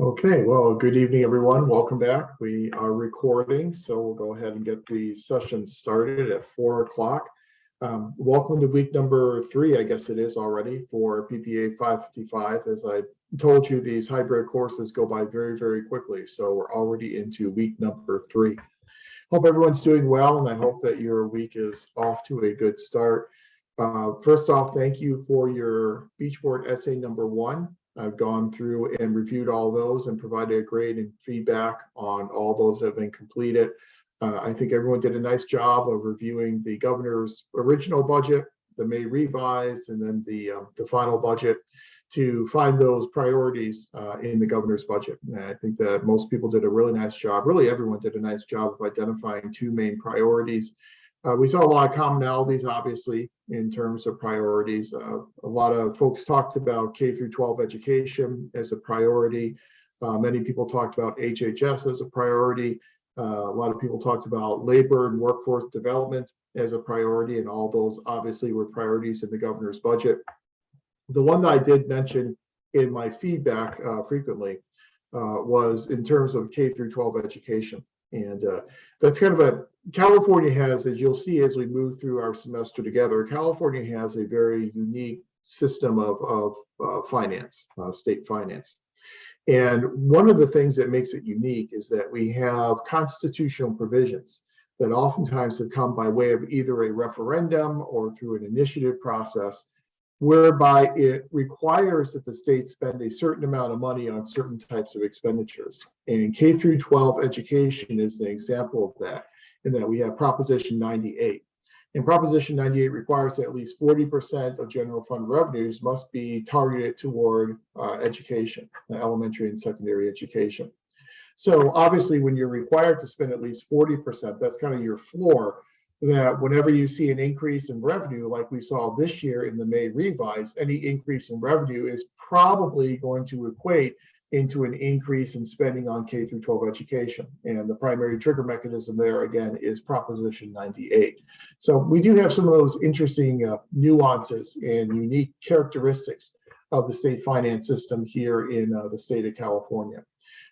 Okay, well, good evening, everyone. Welcome back. We are recording, so we'll go ahead and get the session started at 4 o'clock. Welcome to week number 3, I guess it is already, for PPA 555. As I told you, these hybrid courses go by very, very quickly, so we're already into week number 3. Hope everyone's doing well, and I hope that your week is off to a good start. First off, thank you for your beach board essay number 1. I've gone through and reviewed all those and provided a grade and feedback on all those that have been completed. I think everyone did a nice job of reviewing the governor's original budget, the May revised, and then the final budget to find those priorities in the governor's budget. And I think that most people did a really nice job. Really, everyone did a nice job of identifying 2 main priorities. We saw a lot of commonalities, obviously, in terms of priorities. A lot of folks talked about K through 12 education as a priority. Many people talked about HHS as a priority. A lot of people talked about labor and workforce development as a priority, and all those obviously were priorities in the governor's budget. The one that I did mention in my feedback frequently was in terms of K through 12 education. And that's kind of a, California has, as you'll see as we move through our semester together, California has a very unique system of finance, state finance. And one of the things that makes it unique is that we have constitutional provisions that oftentimes have come by way of either a referendum or through an initiative process, whereby it requires that the state spend a certain amount of money on certain types of expenditures. And K through 12 education is an example of that, in that we have Proposition 98. And Proposition 98 requires that at least 40% of general fund revenues must be targeted toward education, elementary and secondary education. So obviously, when you're required to spend at least 40%, that's kind of your floor, that whenever you see an increase in revenue, like we saw this year in the May revise, any increase in revenue is probably going to equate into an increase in spending on K through 12 education. And the primary trigger mechanism there, again, is Proposition 98. So we do have some of those interesting nuances and unique characteristics of the state finance system here in the state of California.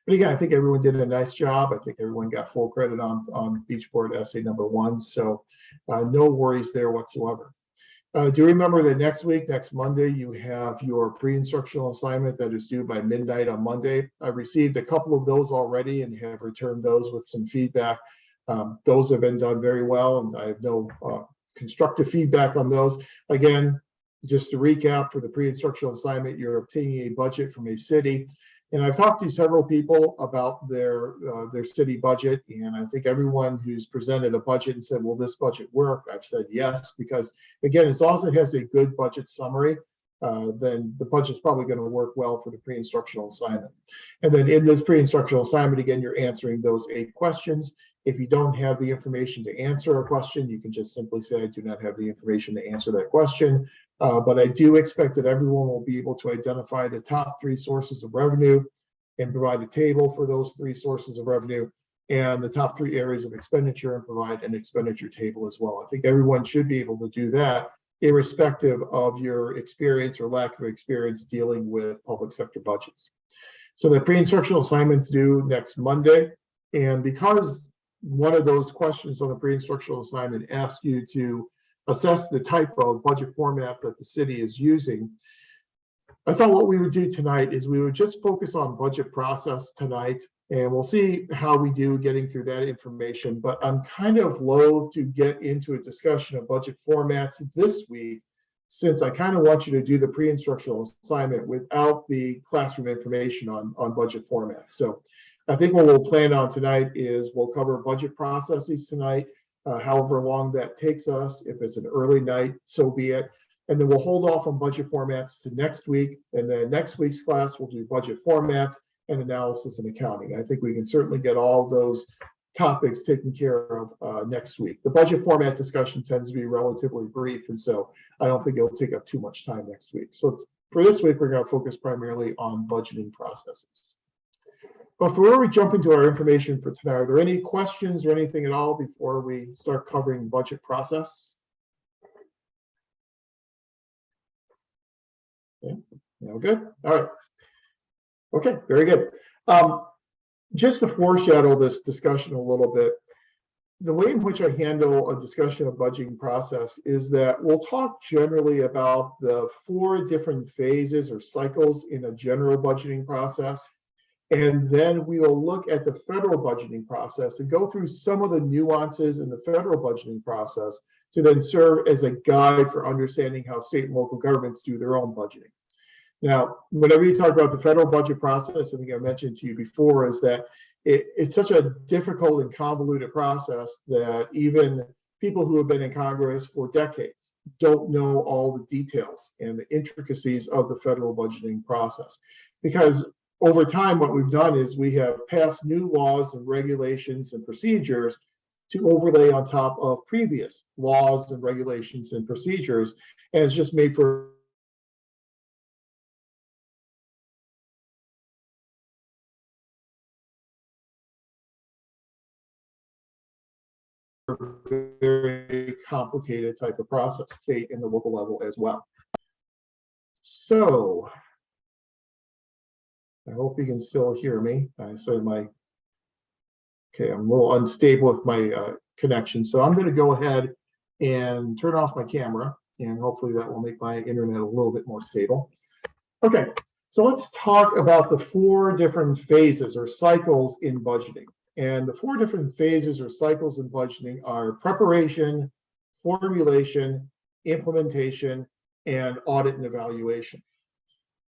But again, I think everyone did a nice job. I think everyone got full credit on beach board essay number 1. So no worries there whatsoever. Do remember that next week, next Monday, you have your pre-instructional assignment that is due by midnight on Monday. I've received a couple of those already and have returned those with some feedback. Those have been done very well, and I have no constructive feedback on those. Again, just to recap, for the pre-instructional assignment, you're obtaining a budget from a city. And I've talked to several people about their city budget, and I think everyone who's presented a budget and said, will this budget work? I've said yes, because again, as long as it has a good budget summary, then the budget's probably going to work well for the pre-instructional assignment. And then in this pre-instructional assignment, again, you're answering those 8 questions. If you don't have the information to answer a question, you can just simply say, I do not have the information to answer that question. But I do expect that everyone will be able to identify the top 3 sources of revenue and provide a table for those 3 sources of revenue, and the top 3 areas of expenditure, and provide an expenditure table as well. I think everyone should be able to do that, irrespective of your experience or lack of experience dealing with public sector budgets. So the pre-instructional assignments due next Monday, and because one of those questions on the pre-instructional assignment asks you to assess the type of budget format that the city is using, I thought what we would do tonight is we would just focus on budget process tonight, and we'll see how we do getting through that information. But I'm kind of loath to get into a discussion of budget formats this week, since I kind of want you to do the pre-instructional assignment without the classroom information on budget format. So I think what we'll plan on tonight is we'll cover budget processes tonight, however long that takes us. If it's an early night, so be it. And then we'll hold off on budget formats to next week. And then next week's class, we'll do budget formats and analysis and accounting. I think we can certainly get all those topics taken care of next week. The budget format discussion tends to be relatively brief, and so I don't think it'll take up too much time next week. So for this week, we're going to focus primarily on budgeting processes. But before we jump into our information for tonight, are there any questions or anything at all before we start covering budget process? Okay, no good. All right. Okay, very good. Just to foreshadow this discussion a little bit, the way in which I handle a discussion of budgeting process is that we'll talk generally about the 4 different phases or cycles in a general budgeting process. And then we will look at the federal budgeting process and go through some of the nuances in the federal budgeting process to then serve as a guide for understanding how state and local governments do their own budgeting. Now, whenever you talk about the federal budget process, I think I mentioned to you before, is that it's such a difficult and convoluted process that even people who have been in Congress for decades don't know all the details and the intricacies of the federal budgeting process. Because over time, what we've done is we have passed new laws and regulations and procedures to overlay on top of previous laws and regulations and procedures, and it's just made for very complicated type of process, state and the local level as well. So I hope you can still hear me. So okay, I'm a little unstable with my connection. So I'm going to go ahead and turn off my camera, and hopefully that will make my internet a little bit more stable. Okay, so let's talk about the 4 different phases or cycles in budgeting. And the 4 different phases or cycles in budgeting are preparation, formulation, implementation, and audit and evaluation.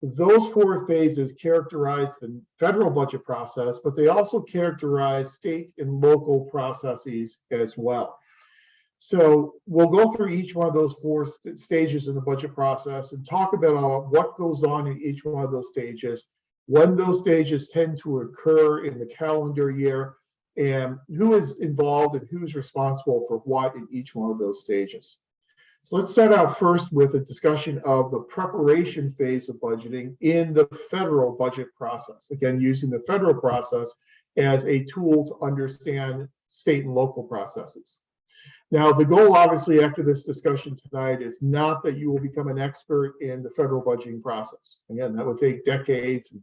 Those 4 phases characterize the federal budget process, but they also characterize state and local processes as well. So we'll go through each one of those 4 stages in the budget process and talk about what goes on in each one of those stages, when those stages tend to occur in the calendar year, and who is involved and who's responsible for what in each one of those stages. So let's start out first with a discussion of the preparation phase of budgeting in the federal budget process. Again, using the federal process as a tool to understand state and local processes. Now, the goal, obviously, after this discussion tonight is not that you will become an expert in the federal budgeting process. Again, that would take decades,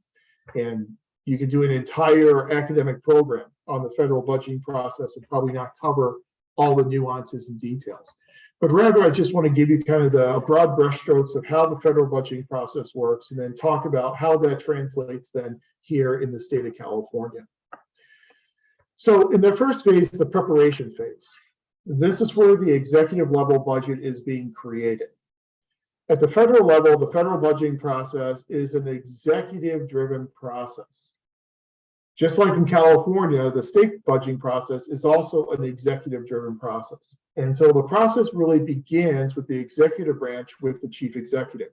and you could do an entire academic program on the federal budgeting process and probably not cover all the nuances and details. But rather, I just want to give you kind of the broad brushstrokes of how the federal budgeting process works, and then talk about how that translates then here in the state of California. So in the first phase, the preparation phase, this is where the executive level budget is being created. At the federal level, the federal budgeting process is an executive-driven process. Just like in California, the state budgeting process is also an executive-driven process. And so the process really begins with the executive branch with the chief executive.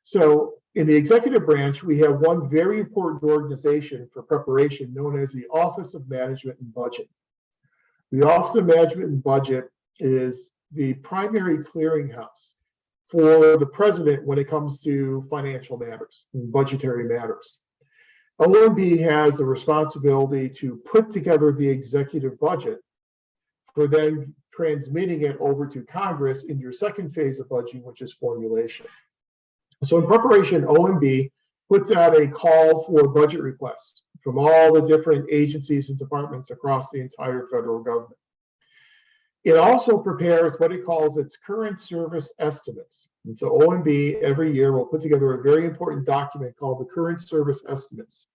So in the executive branch, we have one very important organization for preparation known as the Office of Management and Budget. The Office of Management and Budget is the primary clearinghouse for the president when it comes to financial matters and budgetary matters. OMB has a responsibility to put together the executive budget for then transmitting it over to Congress in your second phase of budgeting, which is formulation. So in preparation, OMB puts out a call for budget requests from all the different agencies and departments across the entire federal government. It also prepares what it calls its current service estimates. And so OMB every year will put together a very important document called the current service estimates.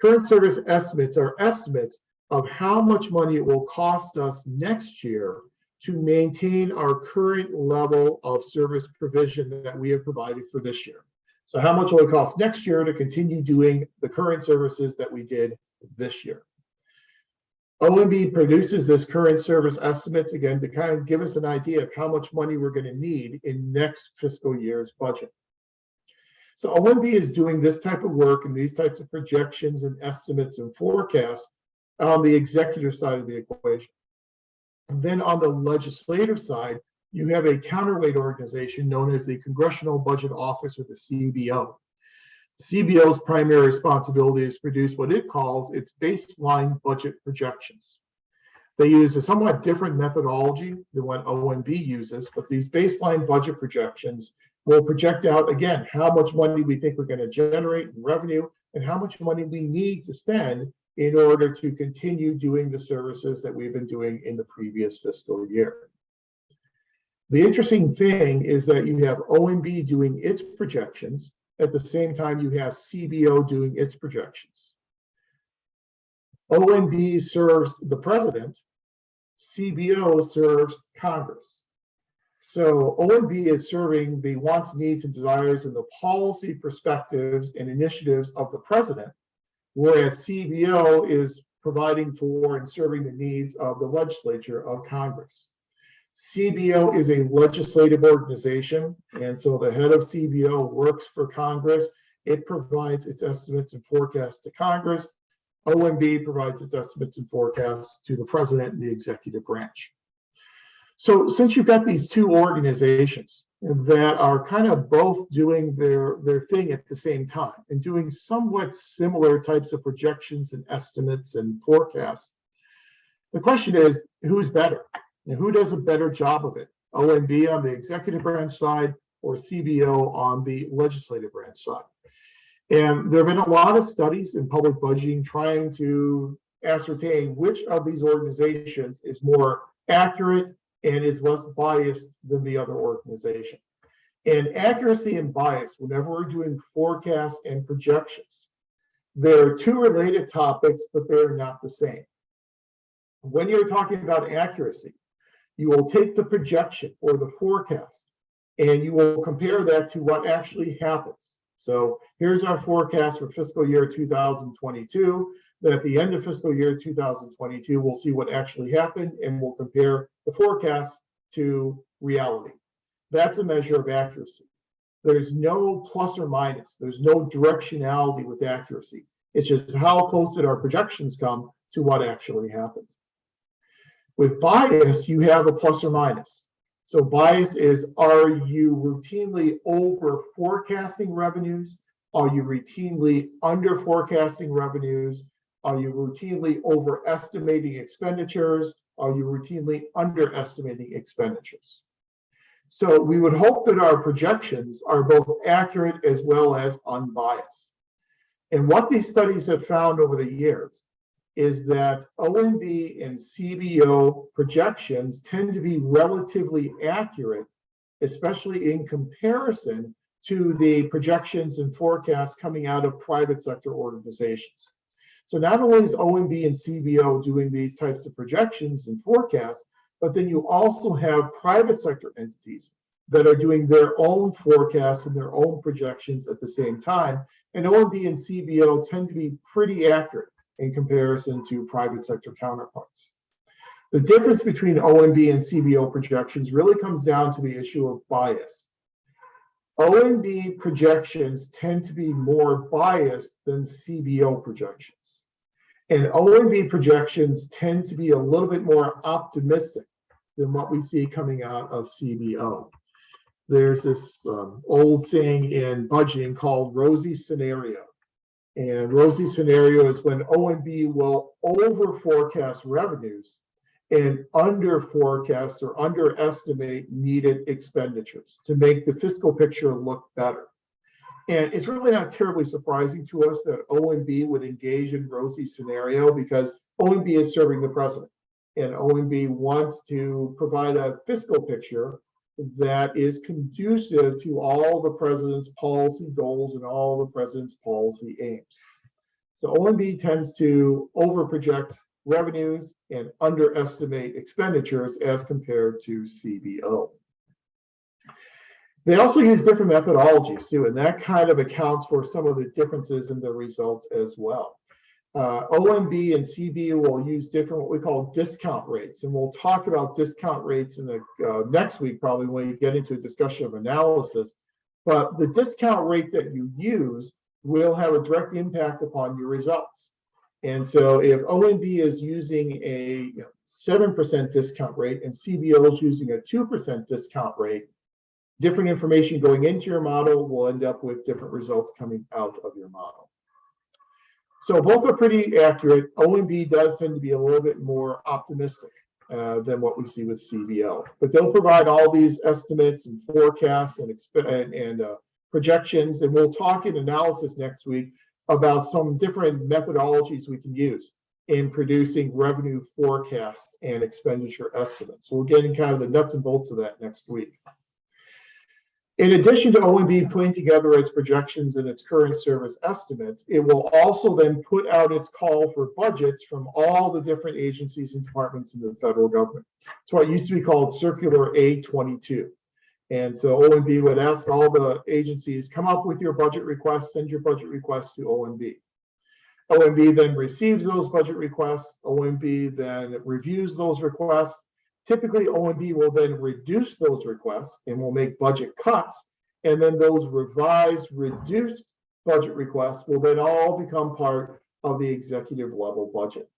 Current service estimates are estimates of how much money it will cost us next year to maintain our current level of service provision that we have provided for this year. So how much will it cost next year to continue doing the current services that we did this year? OMB produces this current service estimates, again, to kind of give us an idea of how much money we're going to need in next fiscal year's budget. So OMB is doing this type of work and these types of projections and estimates and forecasts on the executive side of the equation. And then on the legislative side, you have a counterweight organization known as the Congressional Budget Office, or the CBO. The CBO's primary responsibility is to produce what it calls its baseline budget projections. They use a somewhat different methodology than what OMB uses, but these baseline budget projections will project out, again, how much money we think we're going to generate in revenue and how much money we need to spend in order to continue doing the services that we've been doing in the previous fiscal year. The interesting thing is that you have OMB doing its projections at the same time you have CBO doing its projections. OMB serves the president, CBO serves Congress. So OMB is serving the wants, needs, and desires and the policy perspectives and initiatives of the president, whereas CBO is providing for and serving the needs of the legislature of Congress. CBO is a legislative organization, and so the head of CBO works for Congress. It provides its estimates and forecasts to Congress. OMB provides its estimates and forecasts to the president and the executive branch. So since you've got these two organizations that are kind of both doing their thing at the same time and doing somewhat similar types of projections and estimates and forecasts, the question is, who's better? And who does a better job of it? OMB on the executive branch side or CBO on the legislative branch side? And there have been a lot of studies in public budgeting trying to ascertain which of these organizations is more accurate and is less biased than the other organization. And accuracy and bias, whenever we're doing forecasts and projections, there are two related topics, but they're not the same. When you're talking about accuracy, you will take the projection or the forecast and you will compare that to what actually happens. So here's our forecast for fiscal year 2022. That at the end of fiscal year 2022, we'll see what actually happened and we'll compare the forecast to reality. That's a measure of accuracy. There's no plus or minus. There's no directionality with accuracy. It's just how close did our projections come to what actually happens. With bias, you have a plus or minus. So bias is, are you routinely over forecasting revenues? Are you routinely under forecasting revenues? Are you routinely overestimating expenditures? Are you routinely underestimating expenditures? So we would hope that our projections are both accurate as well as unbiased. And what these studies have found over the years is that OMB and CBO projections tend to be relatively accurate, especially in comparison to the projections and forecasts coming out of private sector organizations. So not only is OMB and CBO doing these types of projections and forecasts, but then you also have private sector entities that are doing their own forecasts and their own projections at the same time. And OMB and CBO tend to be pretty accurate in comparison to private sector counterparts. The difference between OMB and CBO projections really comes down to the issue of bias. OMB projections tend to be more biased than CBO projections. And OMB projections tend to be a little bit more optimistic than what we see coming out of CBO. There's this old saying in budgeting called rosy scenario. And rosy scenario is when OMB will over forecast revenues and under forecast or underestimate needed expenditures to make the fiscal picture look better. And it's really not terribly surprising to us that OMB would engage in rosy scenario because OMB is serving the president. And OMB wants to provide a fiscal picture that is conducive to all the president's policy goals and all the president's policy aims. So OMB tends to overproject revenues and underestimate expenditures as compared to CBO. They also use different methodologies too, and that kind of accounts for some of the differences in the results as well. OMB and CB will use different what we call discount rates, and we'll talk about discount rates in the next week probably when we get into a discussion of analysis. But the discount rate that you use will have a direct impact upon your results. And so if OMB is using a 7% discount rate and CBO is using a 2% discount rate, different information going into your model will end up with different results coming out of your model. So both are pretty accurate. OMB does tend to be a little bit more optimistic than what we see with CBO, but they'll provide all these estimates and forecasts and projections, and we'll talk in analysis next week about some different methodologies we can use in producing revenue forecasts and expenditure estimates. So we'll get in kind of the nuts and bolts of that next week. In addition to OMB putting together its projections and its current service estimates, it will also then put out its call for budgets from all the different agencies and departments in the federal government. It's what used to be called Circular A22. And so OMB would ask all the agencies, come up with your budget requests, send your budget requests to OMB. OMB then receives those budget requests. OMB then reviews those requests. Typically, OMB will then reduce those requests and will make budget cuts. And then those revised, reduced budget requests will then all become part of the executive level budget.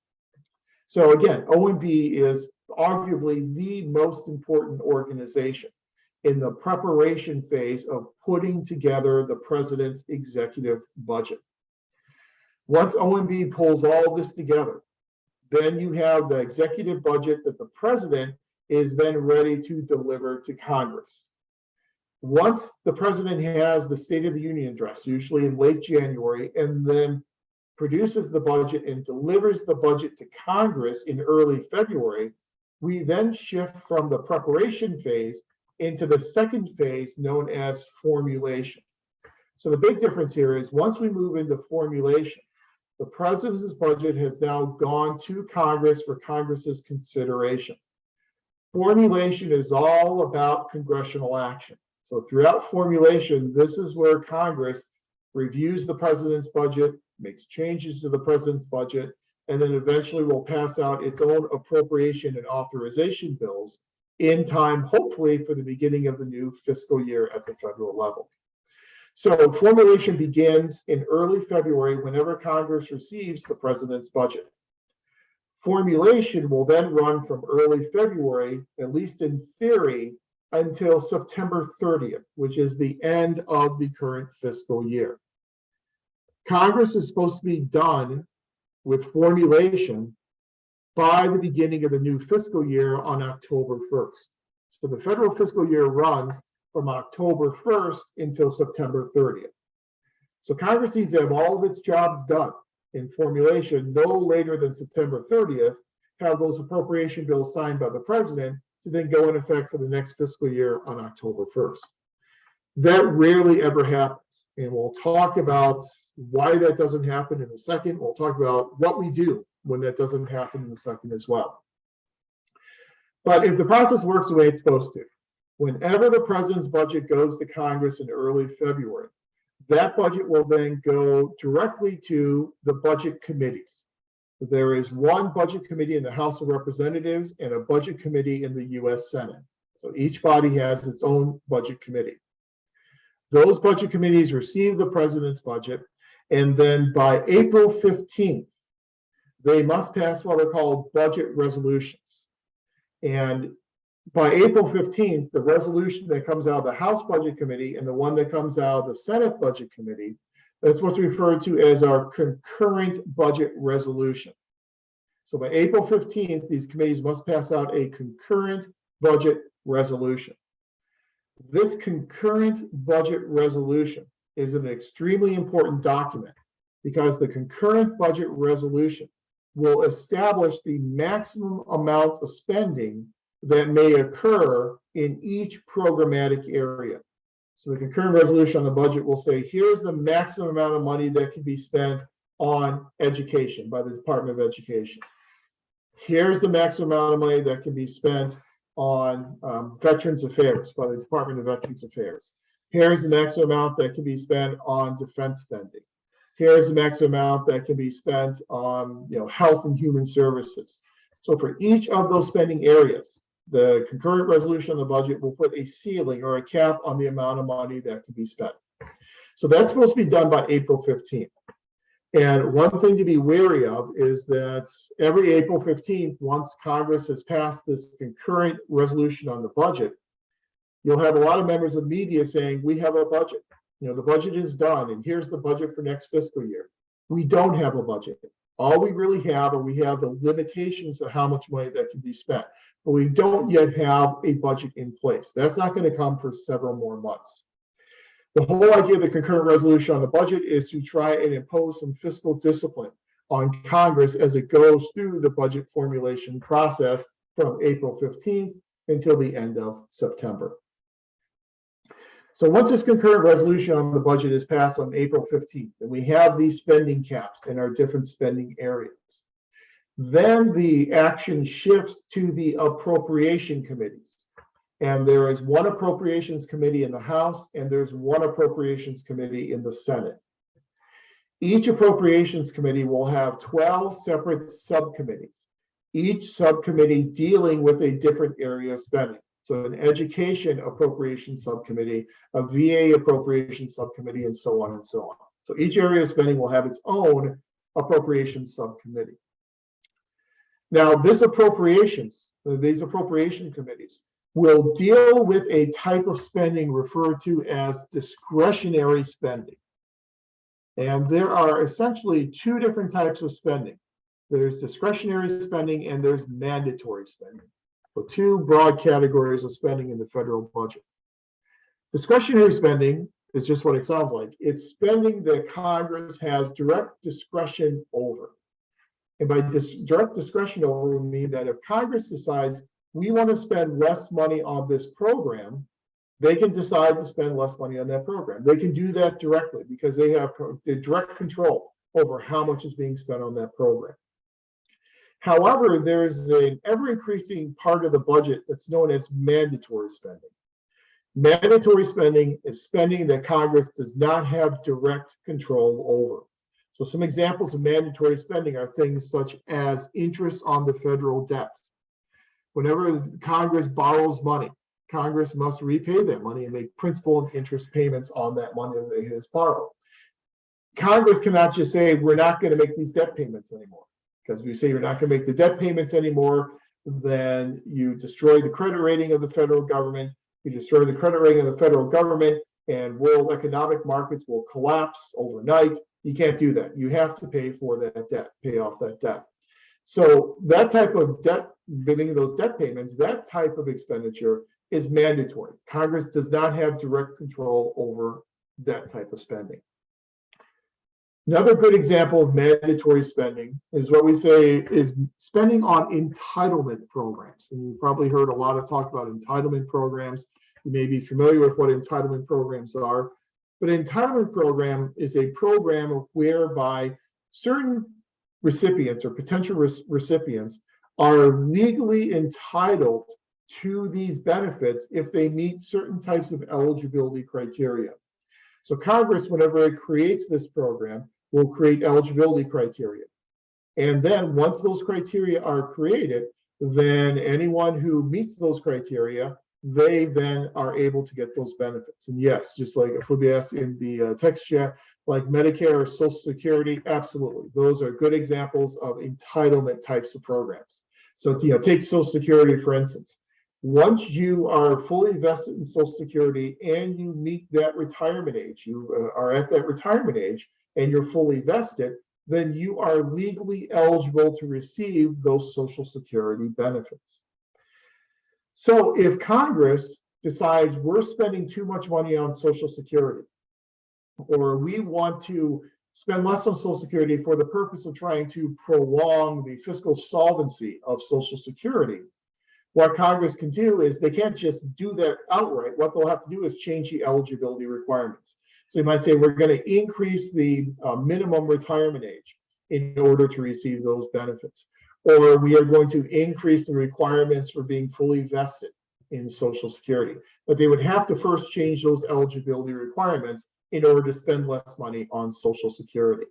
So again, OMB is arguably the most important organization in the preparation phase of putting together the president's executive budget. Once OMB pulls all this together, then you have the executive budget that the president is then ready to deliver to Congress. Once the president has the State of the Union address, usually in late January, and then produces the budget and delivers the budget to Congress in early February, we then shift from the preparation phase into the second phase known as formulation. So the big difference here is once we move into formulation, the president's budget has now gone to Congress for Congress's consideration. Formulation is all about congressional action. So throughout formulation, this is where Congress reviews the president's budget, makes changes to the president's budget, and then eventually will pass out its own appropriation and authorization bills in time, hopefully, for the beginning of the new fiscal year at the federal level. So formulation begins in early February whenever Congress receives the president's budget. Formulation will then run from early February, at least in theory, until September 30th, which is the end of the current fiscal year. Congress is supposed to be done with formulation by the beginning of the new fiscal year on October 1st. So the federal fiscal year runs from October 1st until September 30th. So Congress needs to have all of its jobs done in formulation no later than September 30th, have those appropriation bills signed by the president to then go in effect for the next fiscal year on October 1st. That rarely ever happens. And we'll talk about why that doesn't happen in a second. We'll talk about what we do when that doesn't happen in a second as well. But if the process works the way it's supposed to, whenever the president's budget goes to Congress in early February, that budget will then go directly to the budget committees. There is one budget committee in the House of Representatives and a budget committee in the US Senate. So each body has its own budget committee. Those budget committees receive the president's budget, and then by April 15th, they must pass what are called budget resolutions. And by April 15th, the resolution that comes out of the House Budget Committee and the one that comes out of the Senate Budget Committee, that's what's referred to as our concurrent budget resolution. So by April 15th, these committees must pass out a concurrent budget resolution. This concurrent budget resolution is an extremely important document because the concurrent budget resolution will establish the maximum amount of spending that may occur in each programmatic area. So the concurrent resolution on the budget will say, here's the maximum amount of money that can be spent on education by the Department of Education. Here's the maximum amount of money that can be spent on Veterans Affairs by the Department of Veterans Affairs. Here's the maximum amount that can be spent on defense spending. Here's the maximum amount that can be spent on health and human services. So for each of those spending areas, the concurrent resolution on the budget will put a ceiling or a cap on the amount of money that can be spent. So that's supposed to be done by April 15th. And one thing to be wary of is that every April 15th, once Congress has passed this concurrent resolution on the budget, you'll have a lot of members of the media saying, we have a budget. The budget is done, and here's the budget for next fiscal year. We don't have a budget. All we really have we have the limitations of how much money that can be spent. But we don't yet have a budget in place. That's not going to come for several more months. The whole idea of the concurrent resolution on the budget is to try and impose some fiscal discipline on Congress as it goes through the budget formulation process from April 15th until the end of September. So once this concurrent resolution on the budget is passed on April 15th, and we have these spending caps in our different spending areas, then the action shifts to the appropriation committees. And there is one appropriations committee in the House, and there's one appropriations committee in the Senate. Each appropriations committee will have 12 separate subcommittees, each subcommittee dealing with a different area of spending. So an education appropriation subcommittee, a VA appropriation subcommittee, and so on and so on. So each area of spending will have its own appropriation subcommittee. Now, these appropriation committees will deal with a type of spending referred to as discretionary spending. And there are essentially two different types of spending. There's discretionary spending and there's mandatory spending. So two broad categories of spending in the federal budget. Discretionary spending is just what it sounds like. It's spending that Congress has direct discretion over. And by direct discretion over, we mean that if Congress decides we want to spend less money on this program, they can decide to spend less money on that program. They can do that directly because they have direct control over how much is being spent on that program. However, there is an ever-increasing part of the budget that's known as mandatory spending. Mandatory spending is spending that Congress does not have direct control over. So some examples of mandatory spending are things such as interest on the federal debt. Whenever Congress borrows money, Congress must repay that money and make principal and interest payments on that money that it has borrowed. Congress cannot just say, we're not going to make these debt payments anymore. Because if you say you're not going to make the debt payments anymore, then you destroy the credit rating of the federal government. You destroy the credit rating of the federal government, and world economic markets will collapse overnight. You can't do that. You have to pay for that debt, pay off that debt. So that type of debt, making those debt payments, that type of expenditure is mandatory. Congress does not have direct control over that type of spending. Another good example of mandatory spending is what we say is spending on entitlement programs. And you've probably heard a lot of talk about entitlement programs. You may be familiar with what entitlement programs are. But an entitlement program is a program whereby certain recipients or potential recipients are legally entitled to these benefits if they meet certain types of eligibility criteria. So Congress, whenever it creates this program, will create eligibility criteria. And then once those criteria are created, then anyone who meets those criteria, they then are able to get those benefits. And yes, just like if we asked in the text chat, like Medicare or Social Security, absolutely. Those are good examples of entitlement types of programs. So take Social Security, for instance. Once you are fully vested in Social Security and you meet that retirement age, you are at that retirement age, and you're fully vested, then you are legally eligible to receive those Social Security benefits. So if Congress decides we're spending too much money on Social Security, or we want to spend less on Social Security for the purpose of trying to prolong the fiscal solvency of Social Security, what Congress can do is they can't just do that outright. What they'll have to do is change the eligibility requirements. So you might say, we're going to increase the minimum retirement age in order to receive those benefits. Or we are going to increase the requirements for being fully vested in Social Security. But they would have to first change those eligibility requirements in order to spend less money on Social Security.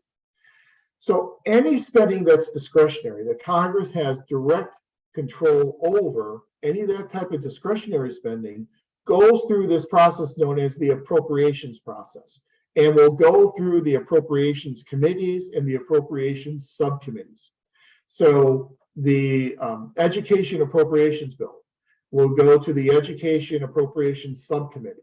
So any spending that's discretionary, that Congress has direct control over, any of that type of discretionary spending goes through this process known as the appropriations process, and will go through the appropriations committees and the appropriations subcommittees. So the education appropriations bill will go to the education appropriations subcommittee.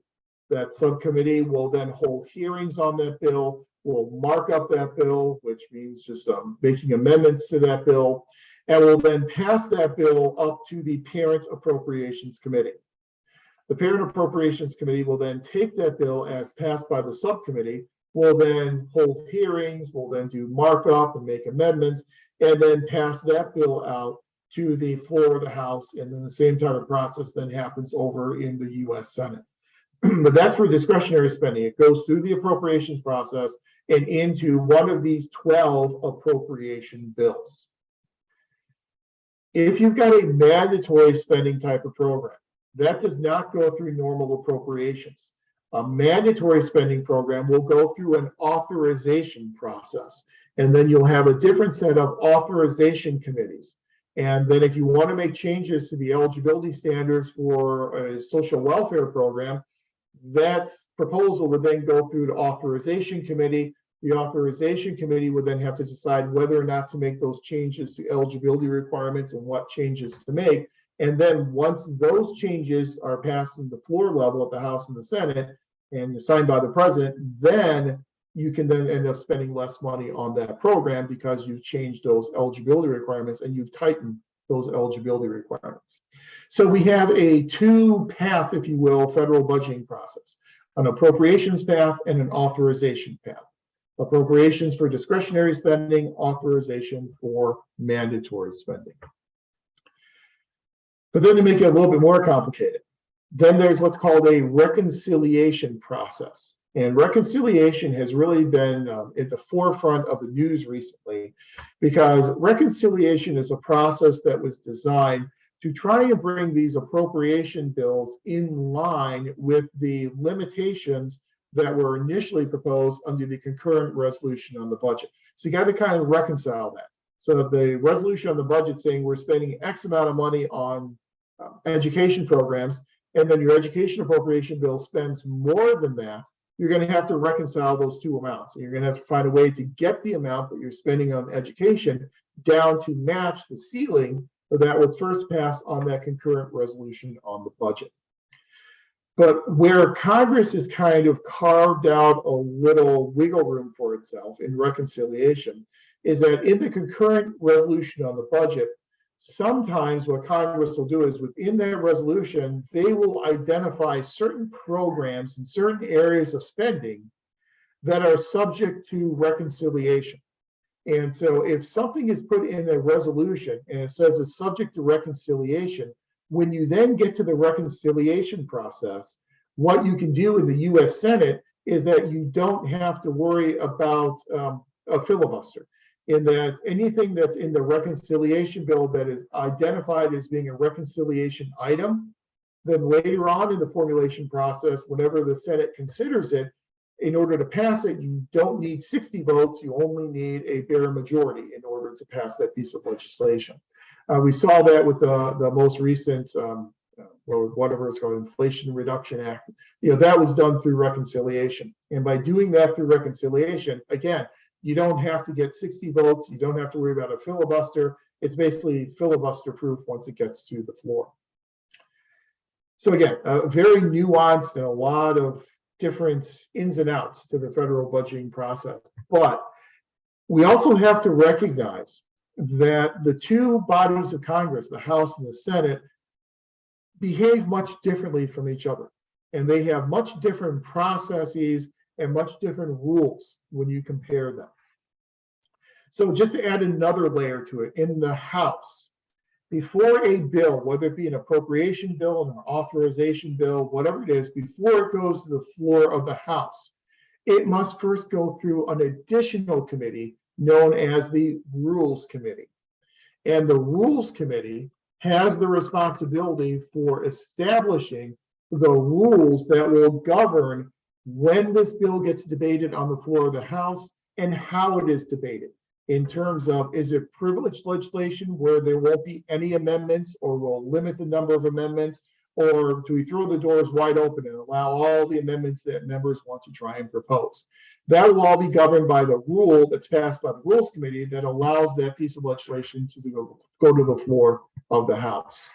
That subcommittee will then hold hearings on that bill, will mark up that bill, which means just making amendments to that bill, and will then pass that bill up to the parent appropriations committee. The Parent Appropriations Committee will then take that bill as passed by the subcommittee, will then hold hearings, will then do markup and make amendments, and then pass that bill out to the floor of the House. And then the same type of process then happens over in the US Senate. But that's for discretionary spending. It goes through the appropriations process and into one of these 12 appropriation bills. If you've got a mandatory spending type of program, that does not go through normal appropriations. A mandatory spending program will go through an authorization process, and then you'll have a different set of authorization committees. And then if you want to make changes to the eligibility standards for a social welfare program, that proposal would then go through the authorization committee. The authorization committee would then have to decide whether or not to make those changes to eligibility requirements and what changes to make. And then once those changes are passed in the floor level at the House and the Senate and signed by the president, then you can then end up spending less money on that program because you've changed those eligibility requirements and you've tightened those eligibility requirements. So we have a two-path, if you will, federal budgeting process, an appropriations path and an authorization path. Appropriations for discretionary spending, authorization for mandatory spending. But then to make it a little bit more complicated, then there's what's called a reconciliation process. And reconciliation has really been at the forefront of the news recently, because reconciliation is a process that was designed to try and bring these appropriation bills in line with the limitations that were initially proposed under the concurrent resolution on the budget. So you got to kind of reconcile that. So the resolution on the budget saying we're spending X amount of money on education programs, and then your education appropriation bill spends more than that, you're going to have to reconcile those two amounts. And you're going to have to find a way to get the amount that you're spending on education down to match the ceiling that was first passed on that concurrent resolution on the budget. But where Congress has kind of carved out a little wiggle room for itself in reconciliation is that in the concurrent resolution on the budget, sometimes what Congress will do is within that resolution, they will identify certain programs and certain areas of spending that are subject to reconciliation. And so if something is put in a resolution and it says it's subject to reconciliation, when you then get to the reconciliation process, what you can do in the US Senate is that you don't have to worry about a filibuster, in that anything that's in the reconciliation bill that is identified as being a reconciliation item, then later on in the formulation process, whenever the Senate considers it, in order to pass it, you don't need 60 votes, you only need a bare majority in order to pass that piece of legislation. We saw that with the most recent, or whatever it's called, Inflation Reduction Act. That was done through reconciliation. And by doing that through reconciliation, again, you don't have to get 60 votes. You don't have to worry about a filibuster. It's basically filibuster proof once it gets to the floor. So again, very nuanced and a lot of different ins and outs to the federal budgeting process. But we also have to recognize that the two bodies of Congress, the House and the Senate, behave much differently from each other. And they have much different processes and much different rules when you compare them. So just to add another layer to it, in the House, before a bill, whether it be an appropriation bill, an authorization bill, whatever it is, before it goes to the floor of the House, it must first go through an additional committee known as the Rules Committee. And the Rules Committee has the responsibility for establishing the rules that will govern when this bill gets debated on the floor of the House and how it is debated, in terms of, is it privileged legislation where there won't be any amendments or will limit the number of amendments, or do we throw the doors wide open and allow all the amendments that members want to try and propose? That will all be governed by the rule that's passed by the Rules Committee that allows that piece of legislation to go to the floor of the House.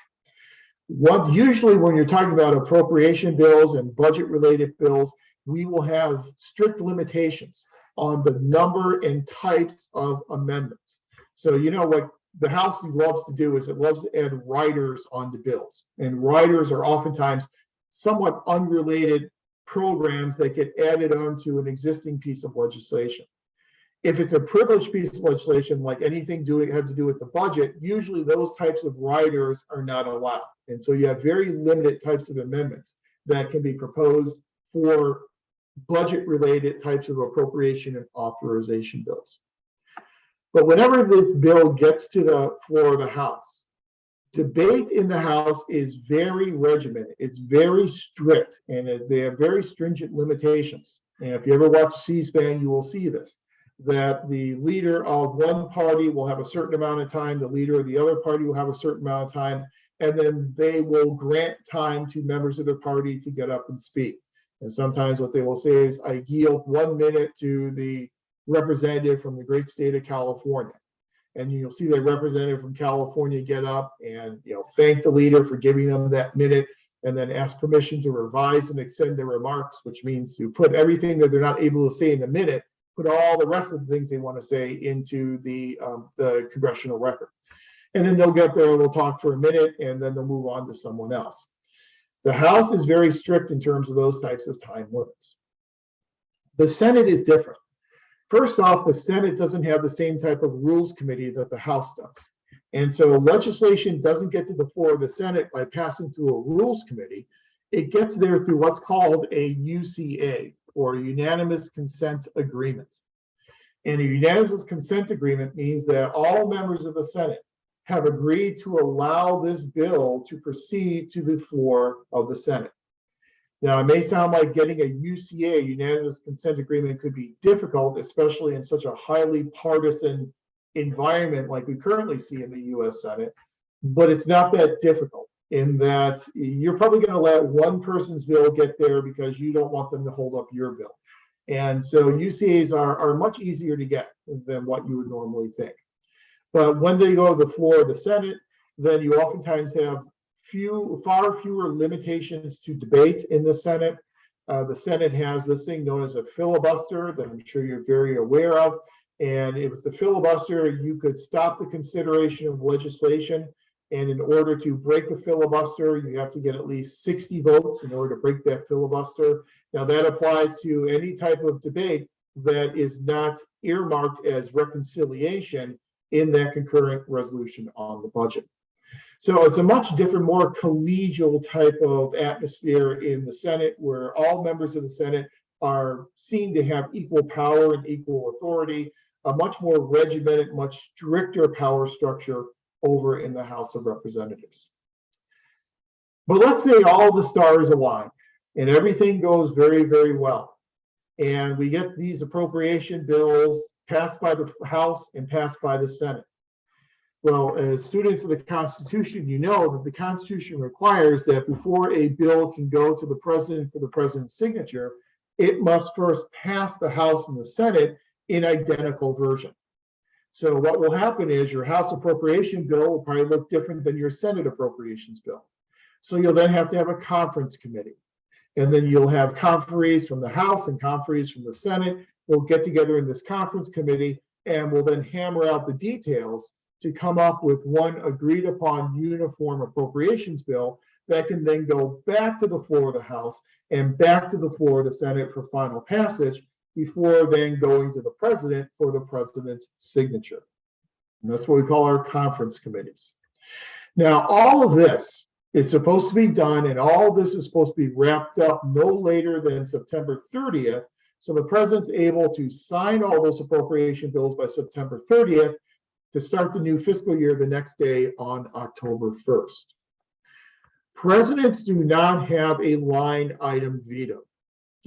Usually when you're talking about appropriation bills and budget-related bills, we will have strict limitations on the number and types of amendments. So what the House loves to do is it loves to add riders onto bills. And riders are oftentimes somewhat unrelated programs that get added onto an existing piece of legislation. If it's a privileged piece of legislation, like anything have to do with the budget, usually those types of riders are not allowed. And so you have very limited types of amendments that can be proposed for budget-related types of appropriation and authorization bills. But whenever this bill gets to the floor of the House, debate in the House is very regimented. It's very strict, and they have very stringent limitations. And if you ever watch C-SPAN, you will see this, that the leader of one party will have a certain amount of time, the leader of the other party will have a certain amount of time, and then they will grant time to members of their party to get up and speak. And sometimes what they will say is, I yield 1 minute to the representative from the great state of California. And you'll see the representative from California get up and thank the leader for giving them that minute, and then ask permission to revise and extend their remarks, which means to put everything that they're not able to say in a minute, put all the rest of the things they want to say into the congressional record. And then they'll get there, they'll talk for a minute, and then they'll move on to someone else. The House is very strict in terms of those types of time limits. The Senate is different. First off, the Senate doesn't have the same type of rules committee that the House does. And so legislation doesn't get to the floor of the Senate by passing through a rules committee. It gets there through what's called a UCA, or a unanimous consent agreement. And a unanimous consent agreement means that all members of the Senate have agreed to allow this bill to proceed to the floor of the Senate. Now, it may sound like getting a UCA, unanimous consent agreement, could be difficult, especially in such a highly partisan environment like we currently see in the US Senate, but it's not that difficult, in that you're probably going to let one person's bill get there because you don't want them to hold up your bill. And so UCAs are much easier to get than what you would normally think. But when they go to the floor of the Senate, then you oftentimes have far fewer limitations to debate in the Senate. The Senate has this thing known as a filibuster that I'm sure you're very aware of. And with the filibuster, you could stop the consideration of legislation. And in order to break the filibuster, you have to get at least 60 votes in order to break that filibuster. Now, that applies to any type of debate that is not earmarked as reconciliation in that concurrent resolution on the budget. So it's a much different, more collegial type of atmosphere in the Senate, where all members of the Senate are seen to have equal power and equal authority, a much more regimented, much stricter power structure over in the House of Representatives. But let's say all the stars align and everything goes very, very well, and we get these appropriation bills passed by the House and passed by the Senate. Well, as students of the Constitution, you know that the Constitution requires that before a bill can go to the president for the president's signature, it must first pass the House and the Senate in identical version. So what will happen is your House appropriation bill will probably look different than your Senate appropriations bill. So you'll then have to have a conference committee. And then you'll have conferees from the House and conferees from the Senate. We'll get together in this conference committee, and we'll then hammer out the details to come up with one agreed upon uniform appropriations bill that can then go back to the floor of the House and back to the floor of the Senate for final passage, before then going to the president for the president's signature. And that's what we call our conference committees. Now, all of this is supposed to be done, and all of this is supposed to be wrapped up no later than September 30th. So the president's able to sign all those appropriation bills by September 30th to start the new fiscal year the next day on October 1st. Presidents do not have a line item veto.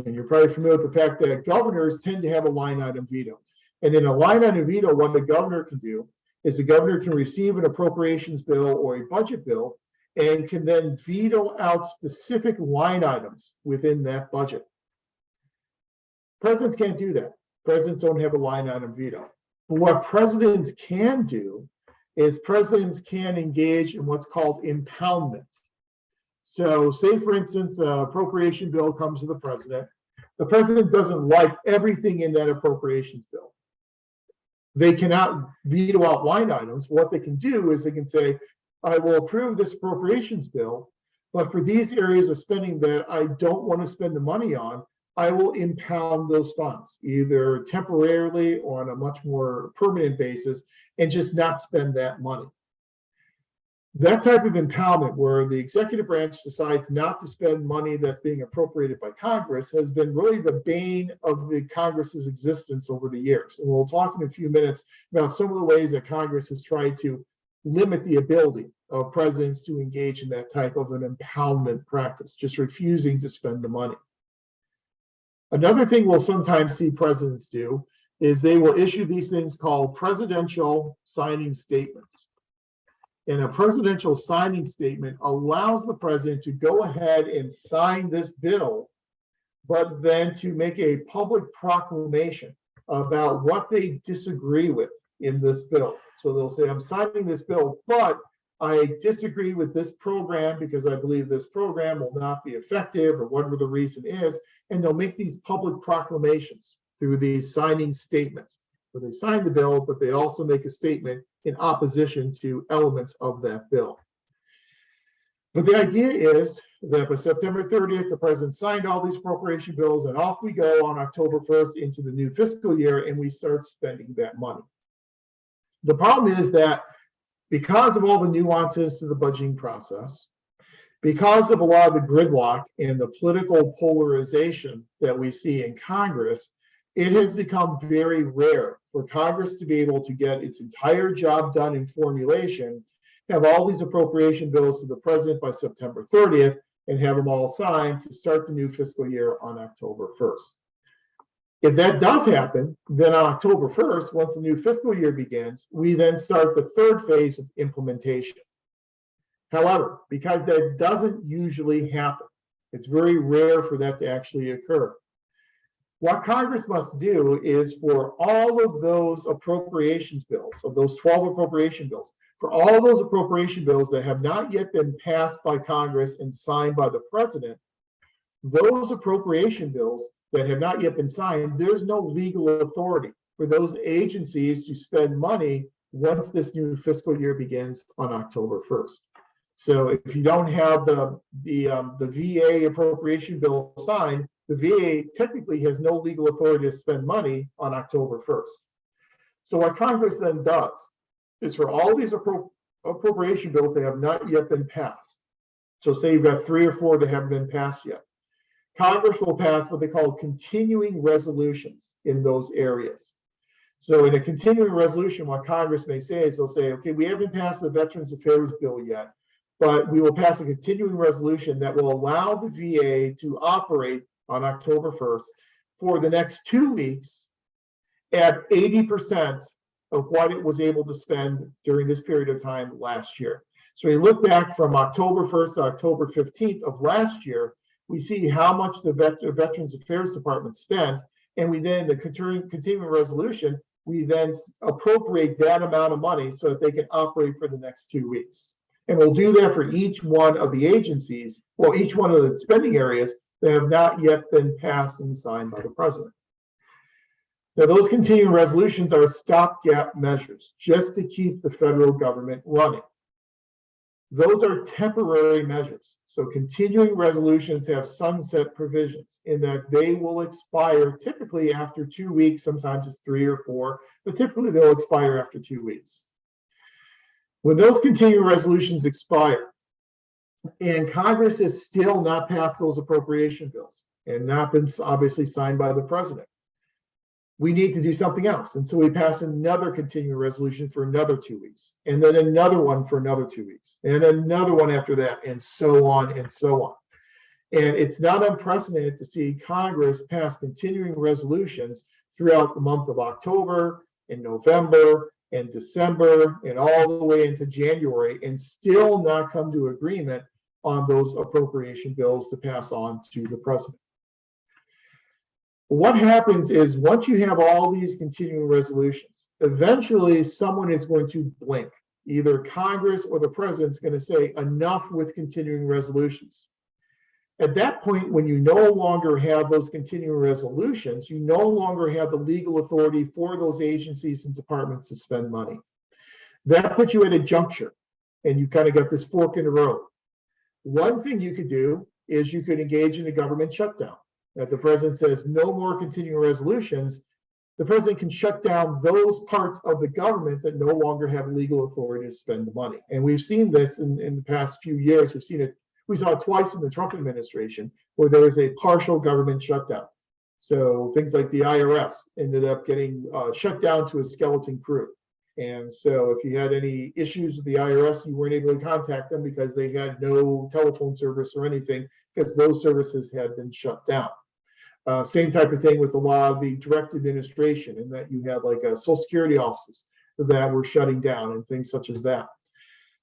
And you're probably familiar with the fact that governors tend to have a line item veto. And in a line item veto, what the governor can do is the governor can receive an appropriations bill or a budget bill and can then veto out specific line items within that budget. Presidents can't do that. Presidents don't have a line item veto. But what presidents can do is presidents can engage in what's called impoundment. So say, for instance, an appropriation bill comes to the president. The president doesn't like everything in that appropriations bill. They cannot veto out line items. What they can do is they can say, I will approve this appropriations bill, But for these areas of spending that I don't want to spend the money on, I will impound those funds, either temporarily or on a much more permanent basis, and just not spend that money. That type of impoundment, where the executive branch decides not to spend money that's being appropriated by Congress, has been really the bane of the Congress's existence over the years. And we'll talk in a few minutes about some of the ways that Congress has tried to limit the ability of presidents to engage in that type of an impoundment practice, just refusing to spend the money. Another thing we'll sometimes see presidents do is they will issue these things called presidential signing statements. And a presidential signing statement allows the president to go ahead and sign this bill, but then to make a public proclamation about what they disagree with in this bill. So they'll say, I'm signing this bill, but I disagree with this program because I believe this program will not be effective, or whatever the reason is. And they'll make these public proclamations through these signing statements. So they sign the bill, but they also make a statement in opposition to elements of that bill. But the idea is that by September 30th, the president signed all these appropriation bills, and off we go on October 1st into the new fiscal year, and we start spending that money. The problem is that because of all the nuances to the budgeting process, because of a lot of the gridlock and the political polarization that we see in Congress, it has become very rare for Congress to be able to get its entire job done in formulation, have all these appropriation bills to the president by September 30th, and have them all signed to start the new fiscal year on October 1st. If that does happen, then on October 1st, once the new fiscal year begins, we then start the third phase of implementation. However, because that doesn't usually happen, it's very rare for that to actually occur. What Congress must do is, for all of those appropriations bills, of those 12 appropriation bills, for all those appropriation bills that have not yet been passed by Congress and signed by the president, those appropriation bills that have not yet been signed, there's no legal authority for those agencies to spend money once this new fiscal year begins on October 1st. So if you don't have the VA appropriation bill signed, the VA technically has no legal authority to spend money on October 1st. So what Congress then does is, for all these appropriation bills that have not yet been passed, so say you've got 3 or 4 that haven't been passed yet, Congress will pass what they call continuing resolutions in those areas. So in a continuing resolution, what Congress may say is, they'll say, okay, we haven't passed the Veterans Affairs bill yet, but we will pass a continuing resolution that will allow the VA to operate on October 1st for the next 2 weeks at 80% of what it was able to spend during this period of time last year. So we look back from October 1st to October 15th of last year, we see how much the Veterans Affairs Department spent, and we then, the continuing resolution, we then appropriate that amount of money so that they can operate for the next 2 weeks. And we'll do that for each one of the agencies, well, each one of the spending areas that have not yet been passed and signed by the president. Now, those continuing resolutions are stopgap measures just to keep the federal government running. Those are temporary measures. So continuing resolutions have sunset provisions in that they will expire typically after 2 weeks, sometimes it's 3 or 4, but typically they'll expire after 2 weeks. When those continuing resolutions expire, and Congress has still not passed those appropriation bills and not been obviously signed by the president, we need to do something else. And so we pass another continuing resolution for another 2 weeks, and then another one for another 2 weeks, and another one after that, and so on and so on. And it's not unprecedented to see Congress pass continuing resolutions throughout the month of October and November and December and all the way into January, and still not come to agreement on those appropriation bills to pass on to the president. What happens is, once you have all these continuing resolutions, eventually someone is going to blink. Either Congress or the president's going to say, enough with continuing resolutions. At that point, when you no longer have those continuing resolutions, you no longer have the legal authority for those agencies and departments to spend money. That puts you at a juncture, and you kind of got this fork in the road. One thing you could do is you could engage in a government shutdown. If the president says no more continuing resolutions, the president can shut down those parts of the government that no longer have legal authority to spend the money. And we've seen this in the past few years. We saw it twice in the Trump administration, where there was a partial government shutdown. So things like the IRS ended up getting shut down to a skeleton crew. And so if you had any issues with the IRS, you weren't able to contact them because they had no telephone service or anything, because those services had been shut down. Same type of thing with a lot of the direct administration, in that you had like Social Security offices that were shutting down and things such as that.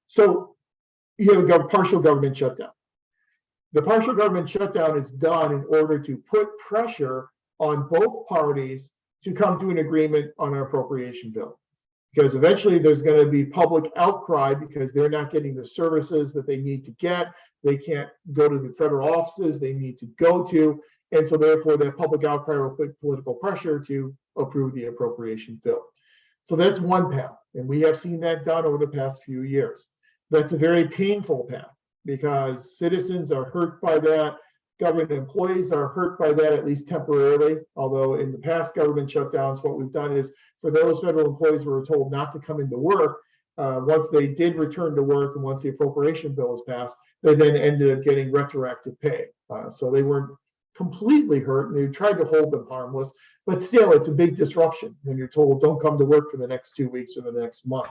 So you have a partial government shutdown. The partial government shutdown is done in order to put pressure on both parties to come to an agreement on an appropriation bill. Because eventually there's going to be public outcry because they're not getting the services that they need to get. They can't go to the federal offices they need to go to. And so therefore that public outcry will put political pressure to approve the appropriation bill. So that's one path. And we have seen that done over the past few years. That's a very painful path because citizens are hurt by that. Government employees are hurt by that, at least temporarily. Although in the past government shutdowns, what we've done is for those federal employees who were told not to come into work, once they did return to work and once the appropriation bill was passed, they then ended up getting retroactive pay. So they weren't completely hurt, and they tried to hold them harmless, but still it's a big disruption when you're told don't come to work for the next 2 weeks or the next month.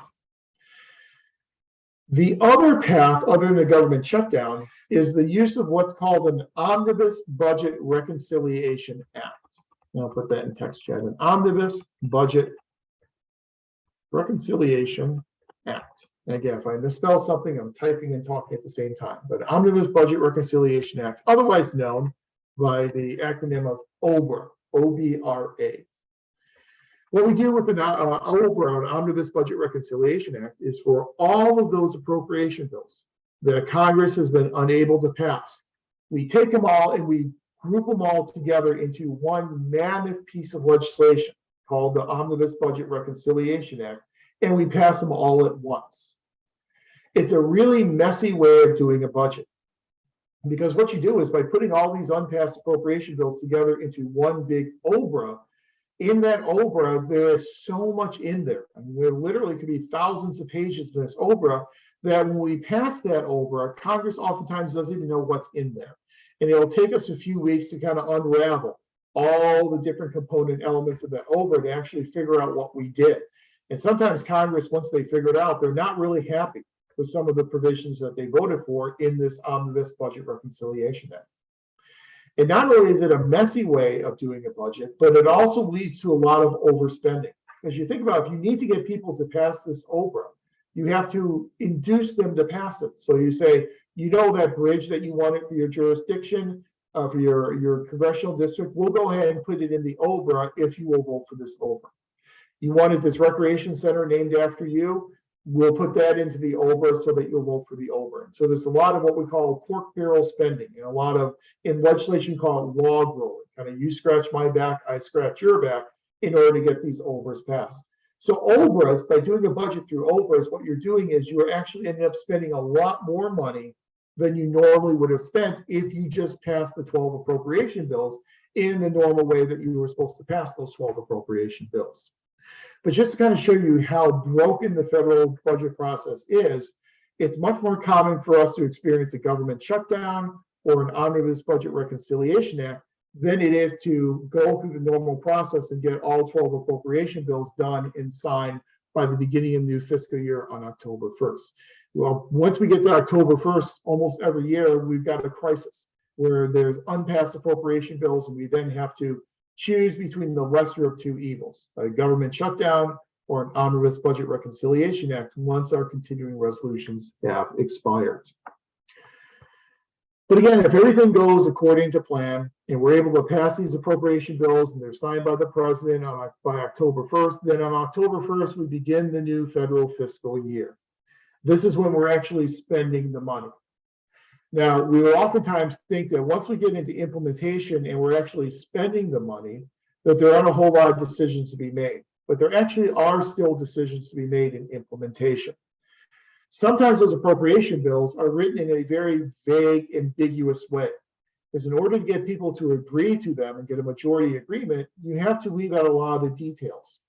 The other path, other than the government shutdown, is the use of what's called an Omnibus Budget Reconciliation Act. And I'll put that in text chat. An Omnibus Budget Reconciliation Act. And again, if I misspell something, I'm typing and talking at the same time. But Omnibus Budget Reconciliation Act, otherwise known by the acronym of OBRA, O-B-R-A. What we do with an OBRA, an Omnibus Budget Reconciliation Act, is for all of those appropriation bills that Congress has been unable to pass, we take them all and we group them all together into one mammoth piece of legislation called the Omnibus Budget Reconciliation Act, and we pass them all at once. It's a really messy way of doing a budget. Because what you do is by putting all these unpassed appropriation bills together into one big OBRA, in that OBRA, there is so much in there. I mean, there literally could be thousands of pages in this OBRA that when we pass that OBRA, Congress oftentimes doesn't even know what's in there. And it'll take us a few weeks to kind of unravel all the different component elements of that OBRA to actually figure out what we did. And sometimes Congress, once they figure it out, they're not really happy with some of the provisions that they voted for in this Omnibus Budget Reconciliation Act. And not only is it a messy way of doing a budget, but it also leads to a lot of overspending. As you think about, if you need to get people to pass this OBRA, you have to induce them to pass it. So you say, you know, that bridge that you wanted for your jurisdiction, for your congressional district, we'll go ahead and put it in the OBRA if you will vote for this OBRA. You wanted this recreation center named after you, we'll put that into the OBRA so that you'll vote for the OBRA. So there's a lot of what we call pork barrel spending, and a lot of, in legislation, call it log rolling. Kind of you scratch my back, I scratch your back in order to get these OBRAs passed. So OBRAs, by doing a budget through OBRAs, what you're doing is you are actually ending up spending a lot more money than you normally would have spent if you just passed the 12 appropriation bills in the normal way that you were supposed to pass those 12 appropriation bills. But just to kind of show you how broken the federal budget process is, it's much more common for us to experience a government shutdown or an Omnibus Budget Reconciliation Act than it is to go through the normal process and get all 12 appropriation bills done and signed by the beginning of the new fiscal year on October 1st. Well, once we get to October 1st, almost every year, we've got a crisis where there's unpassed appropriation bills, and we then have to choose between the lesser of two evils, a government shutdown or an Omnibus Budget Reconciliation Act once our continuing resolutions have expired. But again, if everything goes according to plan and we're able to pass these appropriation bills and they're signed by the president by October 1st, then on October 1st, we begin the new federal fiscal year. This is when we're actually spending the money. Now, we will oftentimes think that once we get into implementation and we're actually spending the money, that there aren't a whole lot of decisions to be made. But there actually are still decisions to be made in implementation. Sometimes those appropriation bills are written in a very vague, ambiguous way. Because in order to get people to agree to them and get a majority agreement, you have to leave out a lot of the details.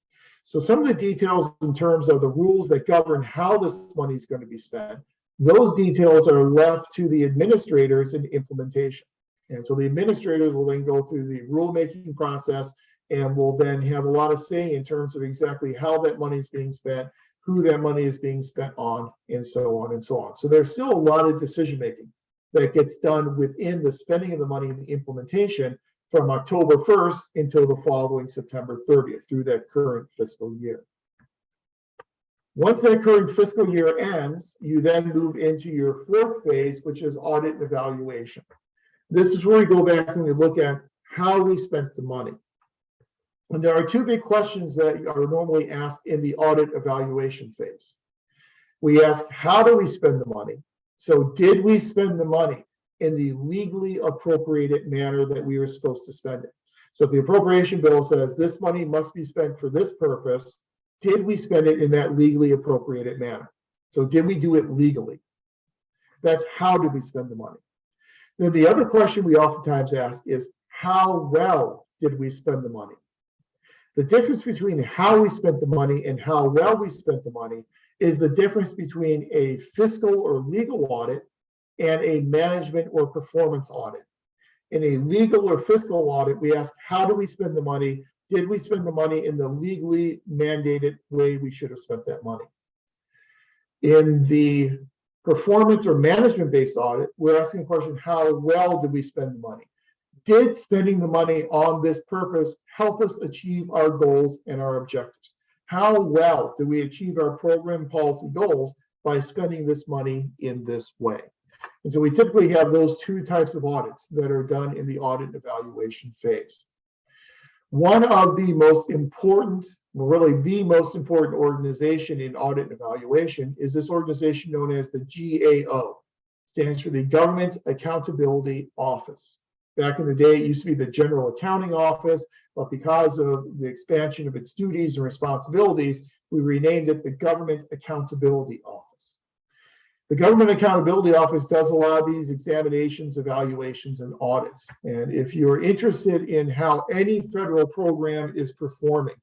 So some of the details in terms of the rules that govern how this money is going to be spent, those details are left to the administrators in implementation. And so the administrators will then go through the rulemaking process and will then have a lot of say in terms of exactly how that money is being spent, who that money is being spent on, and so on and so on. So there's still a lot of decision making that gets done within the spending of the money and the implementation from October 1st until the following September 30th through that current fiscal year. Once that current fiscal year ends, you then move into your fourth phase, which is audit and evaluation. This is where we go back and we look at how we spent the money. And there are two big questions that are normally asked in the audit evaluation phase. We ask, how do we spend the money? So did we spend the money in the legally appropriated manner that we were supposed to spend it? So if the appropriation bill says this money must be spent for this purpose, did we spend it in that legally appropriated manner? So did we do it legally? That's how did we spend the money? Then the other question we oftentimes ask is, how well did we spend the money? The difference between how we spent the money and how well we spent the money is the difference between a fiscal or legal audit and a management or performance audit. In a legal or fiscal audit, we ask, how do we spend the money? Did we spend the money in the legally mandated way we should have spent that money? In the performance or management-based audit, we're asking the question, how well did we spend the money? Did spending the money on this purpose help us achieve our goals and our objectives? How well did we achieve our program policy goals by spending this money in this way? And so we typically have those two types of audits that are done in the audit and evaluation phase. One of the most important, really the most important organization in audit and evaluation is this organization known as the GAO. It stands for the Government Accountability Office. Back in the day, it used to be the General Accounting Office, but because of the expansion of its duties and responsibilities, we renamed it the Government Accountability Office. The Government Accountability Office does a lot of these examinations, evaluations, and audits. And if you're interested in how any federal program is performing,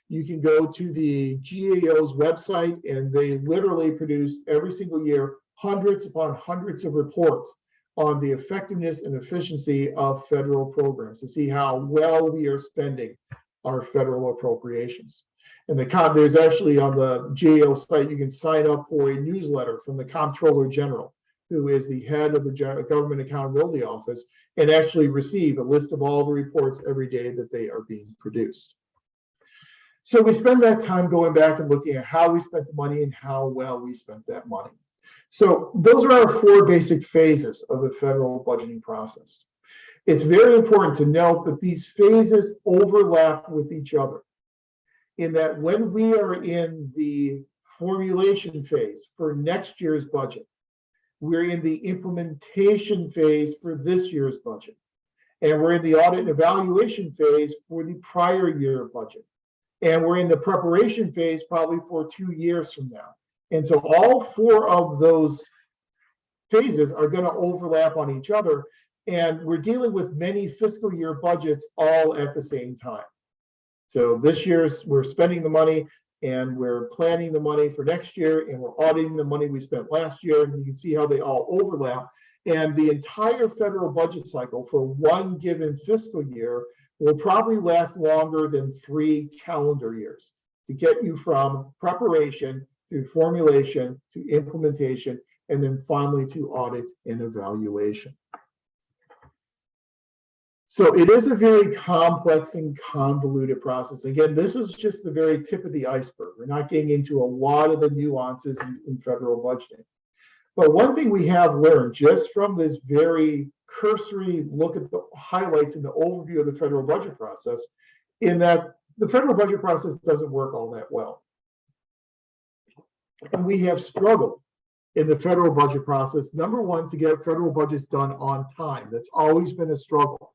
you can go to the GAO's website, and they literally produce every single year hundreds upon hundreds of reports on the effectiveness and efficiency of federal programs to see how well we are spending our federal appropriations. And there's actually on the GAO site, you can sign up for a newsletter from the Comptroller General, who is the head of the Government Accountability Office, and actually receive a list of all the reports every day that they are being produced. So we spend that time going back and looking at how we spent the money and how well we spent that money. So those are our four basic phases of the federal budgeting process. It's very important to note that these phases overlap with each other, in that when we are in the formulation phase for next year's budget, we're in the implementation phase for this year's budget, and we're in the audit and evaluation phase for the prior year budget, and we're in the preparation phase probably for 2 years from now. And so all four of those phases are going to overlap on each other, and we're dealing with many fiscal year budgets all at the same time. So this year's, we're spending the money and we're planning the money for next year, and we're auditing the money we spent last year, and you can see how they all overlap. And the entire federal budget cycle for one given fiscal year will probably last longer than 3 calendar years to get you from preparation to formulation, to implementation, and then finally to audit and evaluation. So it is a very complex and convoluted process. Again, this is just the very tip of the iceberg. We're not getting into a lot of the nuances in federal budgeting. But one thing we have learned just from this very cursory look at the highlights and the overview of the federal budget process, in that the federal budget process doesn't work all that well. And we have struggled in the federal budget process, number one, to get federal budgets done on time. That's always been a struggle.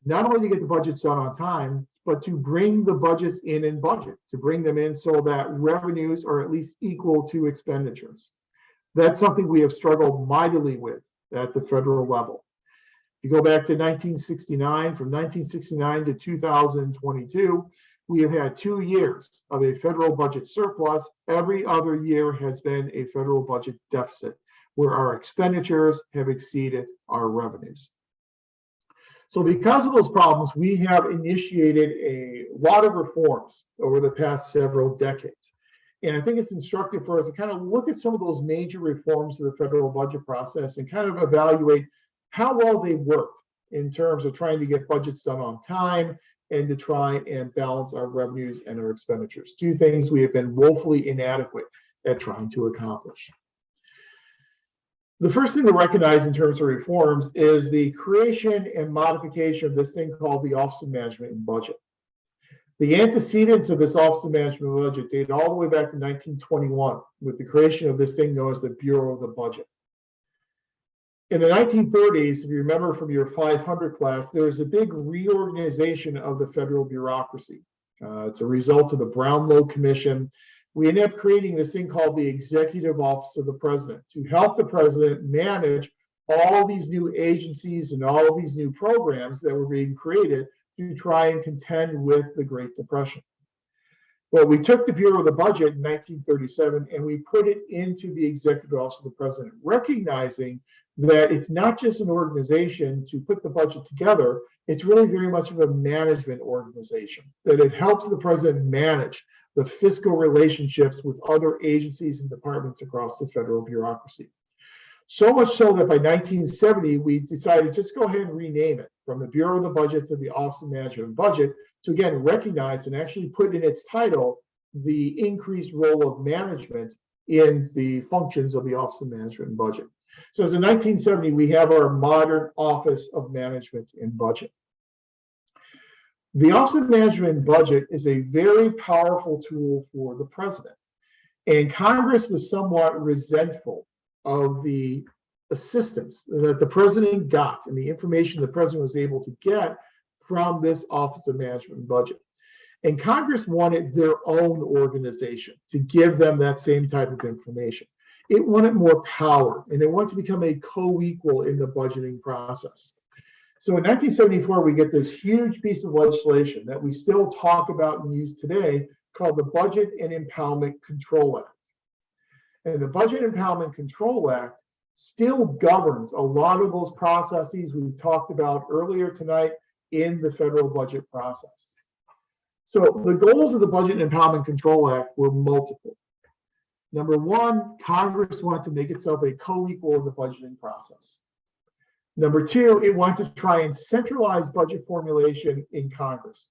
not only to get the budgets done on time, but to bring the budgets in budget, to bring them in so that revenues are at least equal to expenditures. That's something we have struggled mightily with at the federal level. If you go back to 1969, from 1969 to 2022, we have had 2 years of a federal budget surplus. Every other year has been a federal budget deficit, where our expenditures have exceeded our revenues. So because of those problems, we have initiated a lot of reforms over the past several decades. And I think it's instructive for us to kind of look at some of those major reforms to the federal budget process and kind of evaluate how well they worked in terms of trying to get budgets done on time and to try and balance our revenues and our expenditures. 2 things we have been woefully inadequate at trying to accomplish. The first thing to recognize in terms of reforms is the creation and modification of this thing called the Office of Management and Budget. The antecedents of this Office of Management and Budget date all the way back to 1921 with the creation of this thing known as the Bureau of the Budget. In the 1930s, if you remember from your 500 class, there was a big reorganization of the federal bureaucracy. It's a result of the Brownlow Commission. We ended up creating this thing called the Executive Office of the President to help the president manage all these new agencies and all of these new programs that were being created to try and contend with the Great Depression. Well, we took the Bureau of the Budget in 1937 and we put it into the Executive Office of the President, recognizing that it's not just an organization to put the budget together, it's really very much of a management organization, that it helps the president manage the fiscal relationships with other agencies and departments across the federal bureaucracy. So much so that by 1970, we decided just go ahead and rename it from the Bureau of the Budget to the Office of Management and Budget to again recognize and actually put in its title the increased role of management in the functions of the Office of Management and Budget. So as in 1970, we have our modern Office of Management and Budget. The Office of Management and Budget is a very powerful tool for the president. And Congress was somewhat resentful of the assistance that the president got and the information the president was able to get from this Office of Management and Budget. And Congress wanted their own organization to give them that same type of information. It wanted more power, and it wanted to become a co-equal in the budgeting process. So in 1974, we get this huge piece of legislation that we still talk about and use today called the Budget and Impoundment Control Act. And the Budget Impoundment Control Act still governs a lot of those processes we've talked about earlier tonight in the federal budget process. So the goals of the Budget and Impoundment Control Act were multiple. Number one, Congress wanted to make itself a co-equal in the budgeting process. Number two, it wanted to try and centralize budget formulation in Congress.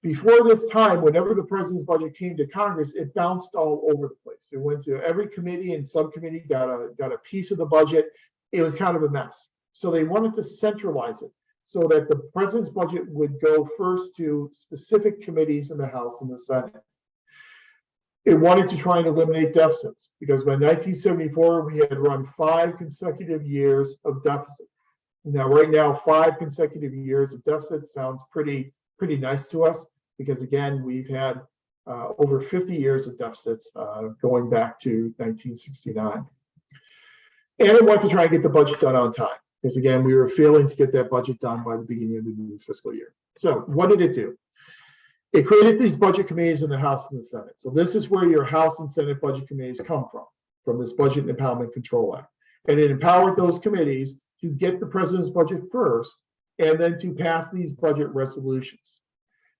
Before this time, whenever the president's budget came to Congress, it bounced all over the place. It went to every committee and subcommittee, got a piece of the budget. It was kind of a mess. So they wanted to centralize it so that the president's budget would go first to specific committees in the House and the Senate. It wanted to try and eliminate deficits because by 1974, we had run 5 consecutive years of deficit. Now, right now, 5 consecutive years of deficit sounds pretty nice to us because, again, we've had over 50 years of deficits going back to 1969. And it wanted to try and get the budget done on time because, again, we were failing to get that budget done by the beginning of the new fiscal year. So what did it do? It created these budget committees in the House and the Senate. So this is where your House and Senate budget committees come from this Budget and Impoundment Control Act. And it empowered those committees to get the president's budget first and then to pass these budget resolutions.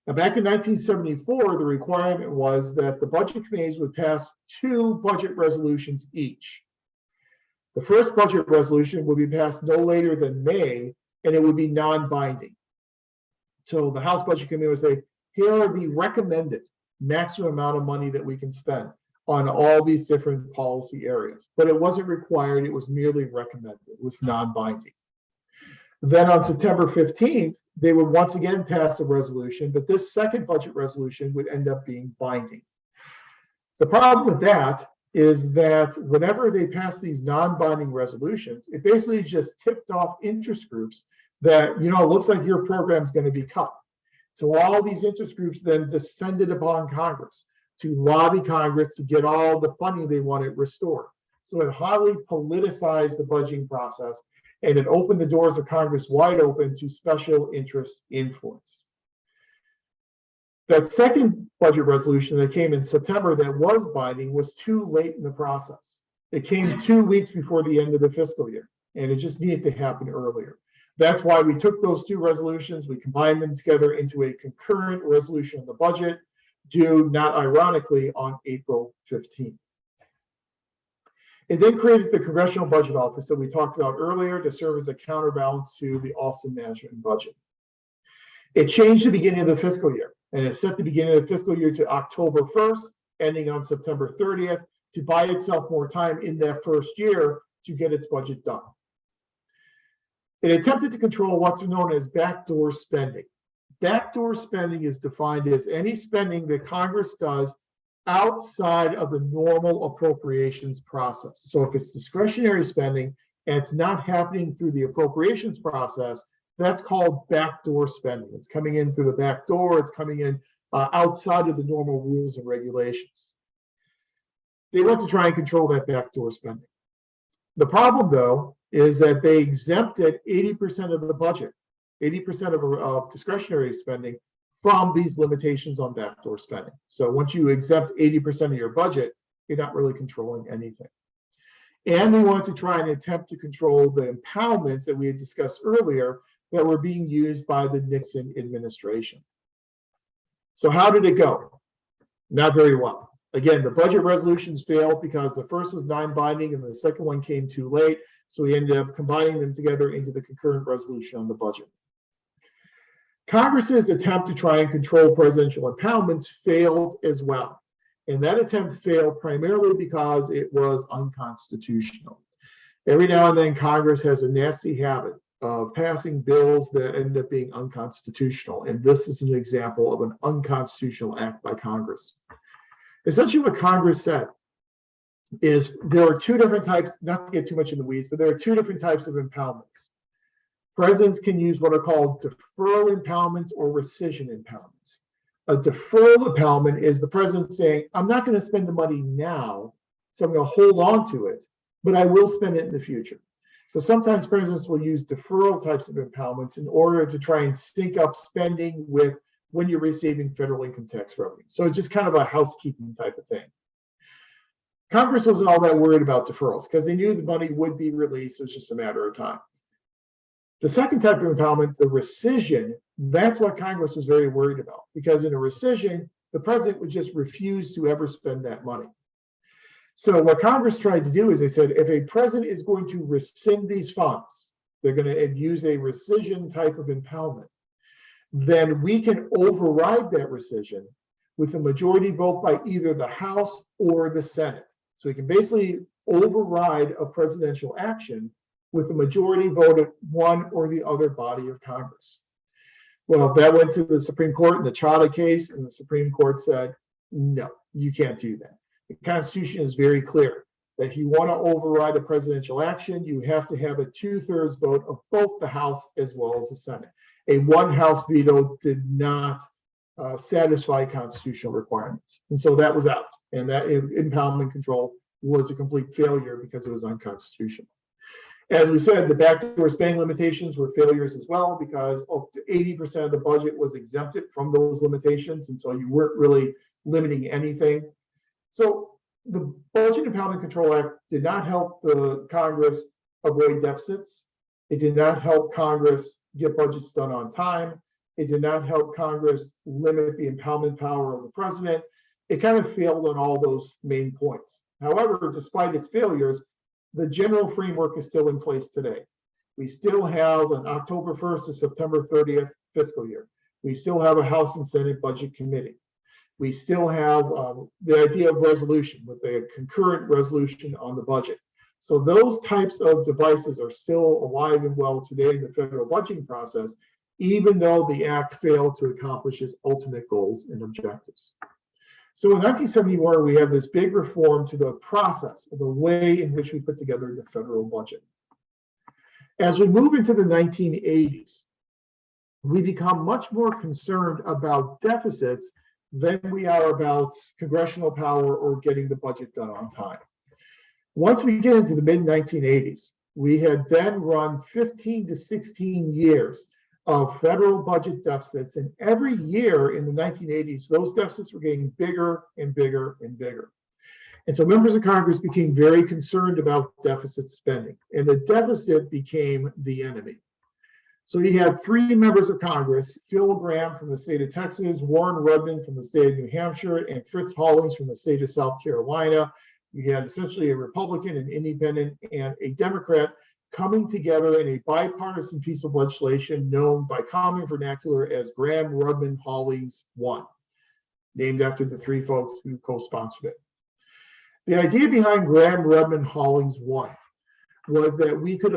Now, back in 1974, the requirement was that the budget committees would pass 2 budget resolutions each. The first budget resolution would be passed no later than May, and it would be non-binding. So the House Budget Committee would say, here are the recommended maximum amount of money that we can spend on all these different policy areas. But it wasn't required, it was merely recommended, it was non-binding. Then on September 15th, they would once again pass a resolution, but this second budget resolution would end up being binding. The problem with that is that whenever they pass these non-binding resolutions, it basically just tipped off interest groups that, it looks like your program's going to be cut. So all these interest groups then descended upon Congress to lobby Congress to get all the funding they wanted restored. So it highly politicized the budgeting process, and it opened the doors of Congress wide open to special interest influence. That second budget resolution that came in September that was binding was too late in the process. It came 2 weeks before the end of the fiscal year, and it just needed to happen earlier. That's why we took those two resolutions, we combined them together into a concurrent resolution on the budget, due, not ironically, on April 15th. It then created the Congressional Budget Office that we talked about earlier to serve as a counterbalance to the Office of Management and Budget. It changed the beginning of the fiscal year, and it set the beginning of the fiscal year to October 1st, ending on September 30th, to buy itself more time in that first year to get its budget done. It attempted to control what's known as backdoor spending. Backdoor spending is defined as any spending that Congress does outside of the normal appropriations process. So if it's discretionary spending and it's not happening through the appropriations process, that's called backdoor spending. It's coming in through the back door. It's coming in outside of the normal rules and regulations. They want to try and control that backdoor spending. The problem, though, is that they exempted 80% of the budget, 80% of discretionary spending from these limitations on backdoor spending. So once you exempt 80% of your budget, you're not really controlling anything. And they want to try and attempt to control the impoundments that we had discussed earlier that were being used by the Nixon administration. So how did it go? Not very well. Again, the budget resolutions failed because the first was non-binding and the second one came too late. So we ended up combining them together into the concurrent resolution on the budget. Congress's attempt to try and control presidential impoundments failed as well. And that attempt failed primarily because it was unconstitutional. Every now and then, Congress has a nasty habit of passing bills that end up being unconstitutional. And this is an example of an unconstitutional act by Congress. Essentially, what Congress said is there are two different types, not to get too much in the weeds, but there are two different types of impoundments. Presidents can use what are called deferral impoundments or rescission impoundments. A deferral impoundment is the president saying, I'm not going to spend the money now, so I'm going to hold on to it, but I will spend it in the future. So sometimes presidents will use deferral types of impoundments in order to try and sync up spending with when you're receiving federal income tax revenue. So it's just kind of a housekeeping type of thing. Congress wasn't all that worried about deferrals because they knew the money would be released. It was just a matter of time. The second type of impoundment, the rescission, that's what Congress was very worried about, because in a rescission, the president would just refuse to ever spend that money. So what Congress tried to do is they said, if a president is going to rescind these funds, they're going to use a rescission type of impoundment, then we can override that rescission with a majority vote by either the House or the Senate. So we can basically override a presidential action with a majority vote of one or the other body of Congress. Well, that went to the Supreme Court in the Chadha case, and the Supreme Court said, no, you can't do that. The Constitution is very clear that if you want to override a presidential action, you have to have a 2/3 vote of both the House as well as the Senate. A one-house veto did not satisfy constitutional requirements. And so that was out. And that impoundment control was a complete failure because it was unconstitutional. As we said, the backdoor spending limitations were failures as well because up to 80% of the budget was exempted from those limitations. And so you weren't really limiting anything. So the Budget Impoundment Control Act did not help the Congress avoid deficits. It did not help Congress get budgets done on time. It did not help Congress limit the impoundment power of the president. It kind of failed on all those main points. However, despite its failures, the general framework is still in place today. We still have an October 1st to September 30th fiscal year. We still have a House and Senate Budget Committee. We still have the idea of resolution with a concurrent resolution on the budget. So those types of devices are still alive and well today in the federal budgeting process, even though the act failed to accomplish its ultimate goals and objectives. So in 1971, we have this big reform to the process of the way in which we put together the federal budget. As we move into the 1980s, we become much more concerned about deficits than we are about congressional power or getting the budget done on time. Once we get into the mid-1980s, we had then run 15 to 16 years of federal budget deficits, and every year in the 1980s, those deficits were getting bigger and bigger and bigger. And so members of Congress became very concerned about deficit spending, and the deficit became the enemy. So you had three members of Congress, Phil Gramm from the state of Texas, Warren Rudman from the state of New Hampshire, and Fritz Hollings from the state of South Carolina. You had essentially a Republican, an independent, and a Democrat coming together in a bipartisan piece of legislation known by common vernacular as Gramm-Rudman-Hollings 1, named after the three folks who co-sponsored it. The idea behind Gramm-Rudman-Hollings 1 was that we could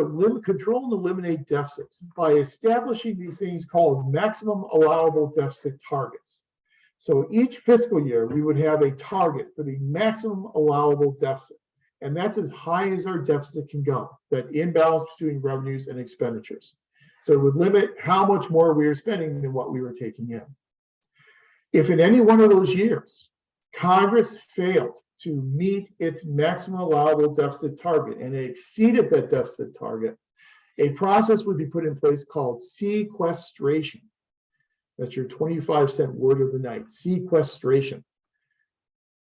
control and eliminate deficits by establishing these things called maximum allowable deficit targets. So each fiscal year, we would have a target for the maximum allowable deficit. And that's as high as our deficit can go, that imbalance between revenues and expenditures. So it would limit how much more we were spending than what we were taking in. If in any one of those years, Congress failed to meet its maximum allowable deficit target and it exceeded that deficit target, a process would be put in place called sequestration. That's your 25-cent word of the night, sequestration.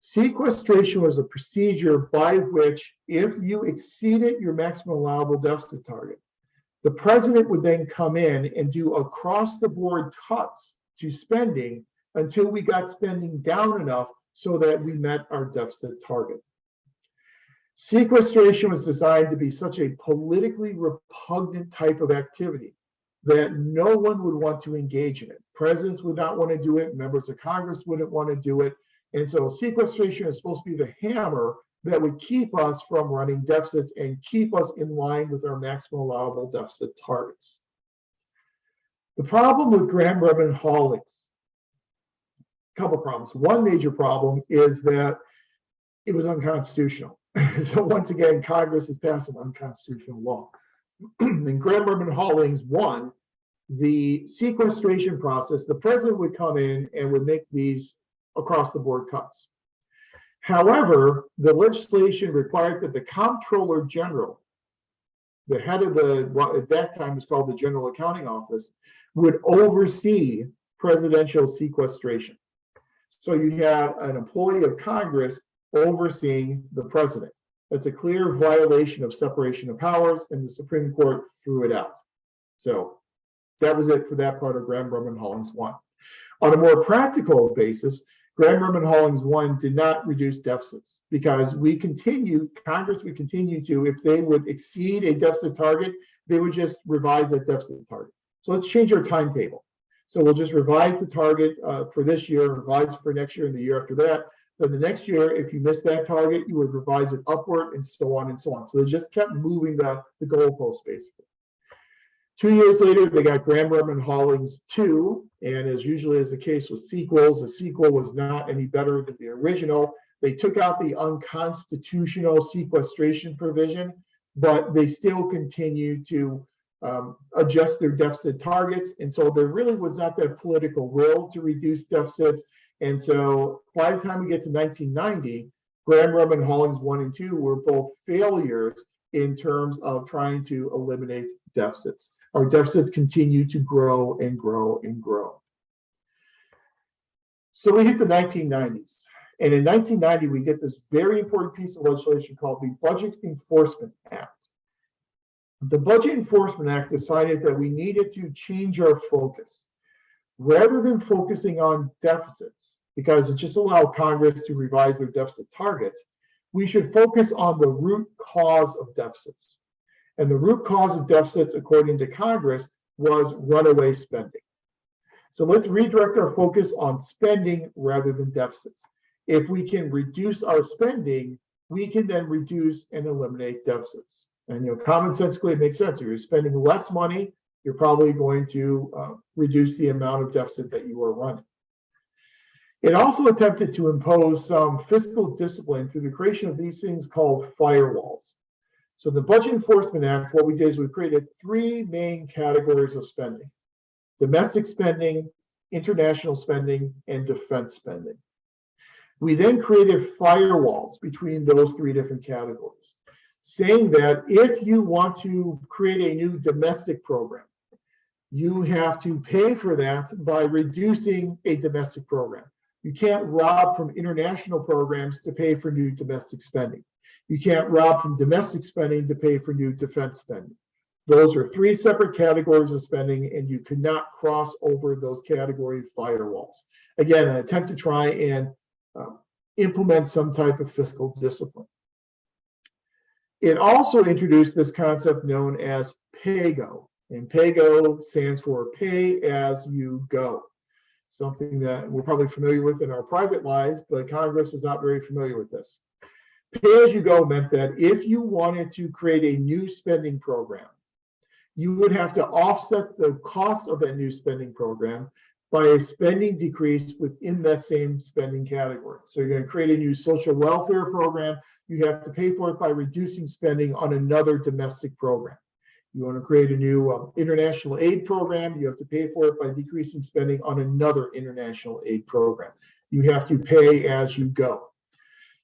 Sequestration was a procedure by which, if you exceeded your maximum allowable deficit target, the president would then come in and do across-the-board cuts to spending until we got spending down enough so that we met our deficit target. Sequestration was designed to be such a politically repugnant type of activity that no one would want to engage in it. Presidents would not want to do it, members of Congress wouldn't want to do it. And so sequestration is supposed to be the hammer that would keep us from running deficits and keep us in line with our maximum allowable deficit targets. The problem with Gramm-Rudman-Hollings, a couple problems. One major problem is that it was unconstitutional. So once again, Congress has passed an unconstitutional law. In Gramm-Rudman-Hollings 1, the sequestration process, the president would come in and would make these across-the-board cuts. However, the legislation required that the Comptroller General, the head of what at that time was called the General Accounting Office, would oversee presidential sequestration. So you have an employee of Congress overseeing the president. That's a clear violation of separation of powers, and the Supreme Court threw it out. So that was it for that part of Gramm-Rudman-Hollings 1. On a more practical basis, Gramm-Rudman-Hollings 1 did not reduce deficits because Congress would continue to, if they would exceed a deficit target, they would just revise that deficit target. So let's change our timetable. So we'll just revise the target for this year, revise it for next year and the year after that. Then the next year, if you missed that target, you would revise it upward and so on and so on. So they just kept moving the goalposts basically. 2 years later, they got Gramm-Rudman-Hollings 2, and as usually is the case with sequels, the sequel was not any better than the original. They took out the unconstitutional sequestration provision, but they still continued to adjust their deficit targets. And so there really was not that political will to reduce deficits. And so by the time we get to 1990, Gramm-Rudman-Hollings 1 and 2 were both failures in terms of trying to eliminate deficits. Our deficits continue to grow and grow and grow. So we hit the 1990s. And in 1990, we get this very important piece of legislation called the Budget Enforcement Act. The Budget Enforcement Act decided that we needed to change our focus. Rather than focusing on deficits, because it just allowed Congress to revise their deficit targets, we should focus on the root cause of deficits. And the root cause of deficits, according to Congress, was runaway spending. So let's redirect our focus on spending rather than deficits. If we can reduce our spending, we can then reduce and eliminate deficits. And commonsensically, it makes sense. If you're spending less money, you're probably going to reduce the amount of deficit that you are running. It also attempted to impose some fiscal discipline through the creation of these things called firewalls. So the Budget Enforcement Act, what we did is we created three main categories of spending: domestic spending, international spending, and defense spending. We then created firewalls between those three different categories, saying that if you want to create a new domestic program, you have to pay for that by reducing a domestic program. You can't rob from international programs to pay for new domestic spending. You can't rob from domestic spending to pay for new defense spending. Those are three separate categories of spending, and you cannot cross over those category firewalls. Again, an attempt to try and implement some type of fiscal discipline. It also introduced this concept known as PAYGO, and PAYGO stands for Pay As You Go, something that we're probably familiar with in our private lives, but Congress was not very familiar with this. Pay As You Go meant that if you wanted to create a new spending program, you would have to offset the cost of that new spending program by a spending decrease within that same spending category. So you're going to create a new social welfare program, you have to pay for it by reducing spending on another domestic program. You want to create a new international aid program, you have to pay for it by decreasing spending on another international aid program. You have to pay as you go.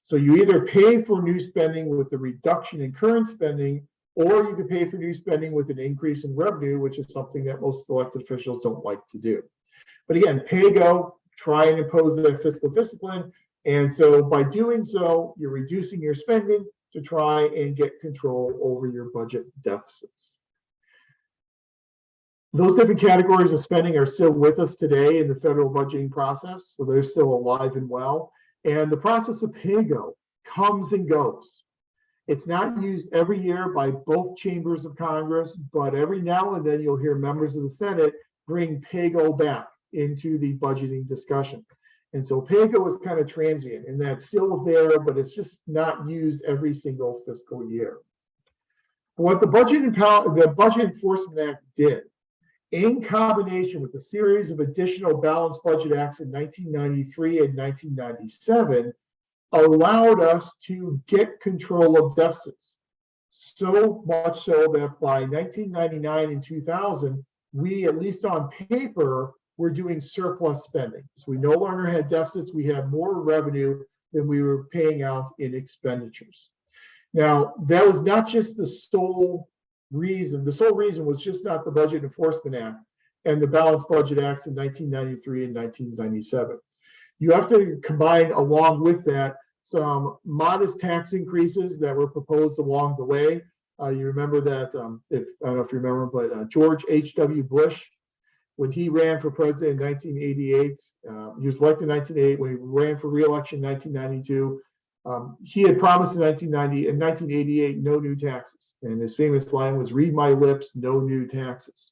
So you either pay for new spending with a reduction in current spending, or you can pay for new spending with an increase in revenue, which is something that most elected officials don't like to do. But again, pay-go, try and impose that fiscal discipline. And so by doing so, you're reducing your spending to try and get control over your budget deficits. Those different categories of spending are still with us today in the federal budgeting process, so they're still alive and well. And the process of pay-go comes and goes. It's not used every year by both chambers of Congress, but every now and then you'll hear members of the Senate bring pay-go back into the budgeting discussion. And so pay-go is kind of transient, and that's still there, but it's just not used every single fiscal year. What the Budget Enforcement Act did, in combination with a series of additional balanced budget acts in 1993 and 1997, allowed us to get control of deficits. So much so that by 1999 and 2000, we, at least on paper, were doing surplus spending. So we no longer had deficits, we had more revenue than we were paying out in expenditures. Now, that was not just the sole reason. The sole reason was just not the Budget Enforcement Act and the Balanced Budget Acts in 1993 and 1997. You have to combine along with that some modest tax increases that were proposed along the way. You remember that, I don't know if you remember, but George H.W. Bush, when he ran for president in 1988, he was elected in 1988. When he ran for re-election in 1992, he had promised in 1988, no new taxes. And his famous line was, "Read my lips, no new taxes."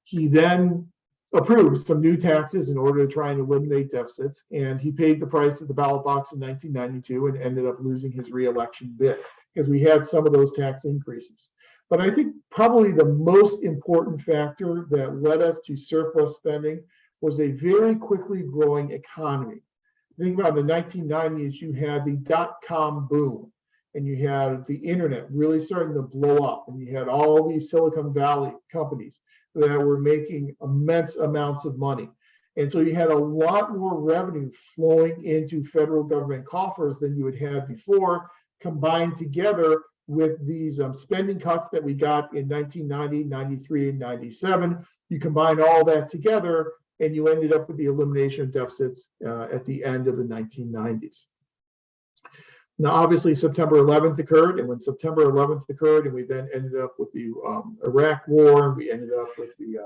He then approved some new taxes in order to try and eliminate deficits. And he paid the price at the ballot box in 1992 and ended up losing his re-election bid because we had some of those tax increases. But I think probably the most important factor that led us to surplus spending was a very quickly growing economy. Think about the 1990s, you had the dot-com boom, and you had the internet really starting to blow up, and you had all these Silicon Valley companies that were making immense amounts of money. And so you had a lot more revenue flowing into federal government coffers than you had had before, combined together with these spending cuts that we got in 1990, 93, and 97. You combine all that together, and you ended up with the elimination of deficits at the end of the 1990s. Now, obviously, September 11th occurred, and when September 11th occurred, and we then ended up with the Iraq War, and we ended up with the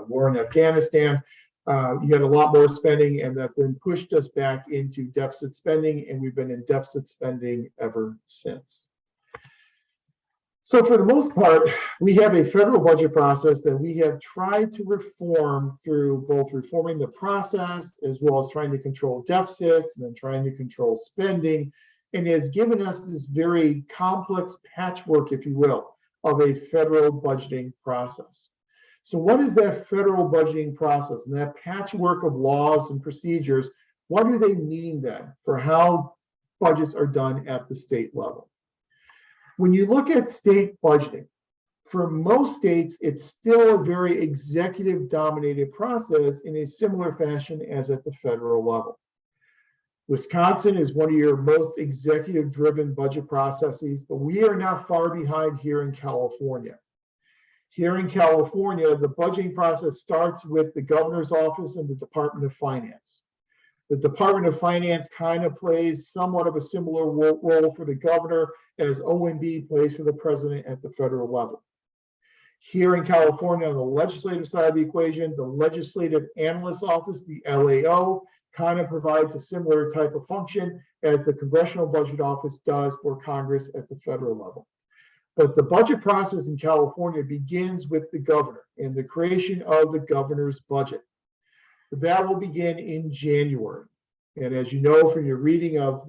war in Afghanistan, you had a lot more spending, and that then pushed us back into deficit spending, and we've been in deficit spending ever since. So for the most part, we have a federal budget process that we have tried to reform through both reforming the process as well as trying to control deficits and then trying to control spending, and has given us this very complex patchwork, if you will, of a federal budgeting process. So what is that federal budgeting process and that patchwork of laws and procedures? What do they mean then for how budgets are done at the state level? When you look at state budgeting, for most states, it's still a very executive dominated process in a similar fashion as at the federal level. Wisconsin is one of your most executive driven budget processes, but we are not far behind here in California. Here in California, the budgeting process starts with the governor's office and the Department of Finance. The Department of Finance kind of plays somewhat of a similar role for the governor as OMB plays for the president at the federal level. Here in California, on the legislative side of the equation, the Legislative Analyst Office, the LAO, kind of provides a similar type of function as the Congressional Budget Office does for Congress at the federal level. But the budget process in California begins with the governor and the creation of the governor's budget. That will begin in January. And as you know from your reading of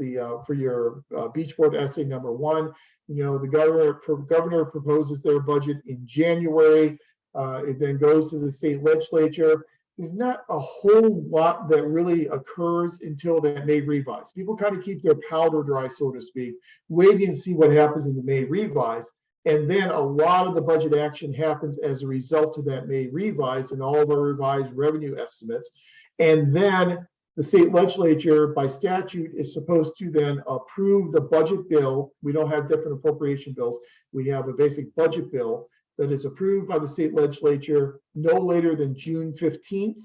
for your Beach Board essay number 1, the governor proposes their budget in January. It then goes to the state legislature. There's not a whole lot that really occurs until that May revise. People kind of keep their powder dry, so to speak, waiting to see what happens in the May revise. And then a lot of the budget action happens as a result of that May revise and all of our revised revenue estimates. And then the state legislature, by statute, is supposed to then approve the budget bill. We don't have different appropriation bills. We have a basic budget bill that is approved by the state legislature no later than June 15th,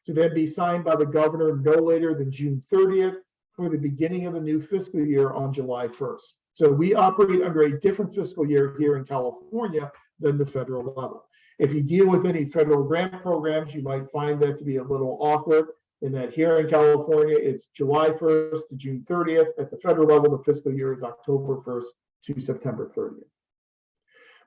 to then be signed by the governor no later than June 30th for the beginning of the new fiscal year on July 1st. So we operate under a different fiscal year here in California than the federal level. If you deal with any federal grant programs, you might find that to be a little awkward in that here in California, it's July 1st to June 30th. At the federal level, the fiscal year is October 1st to September 30th.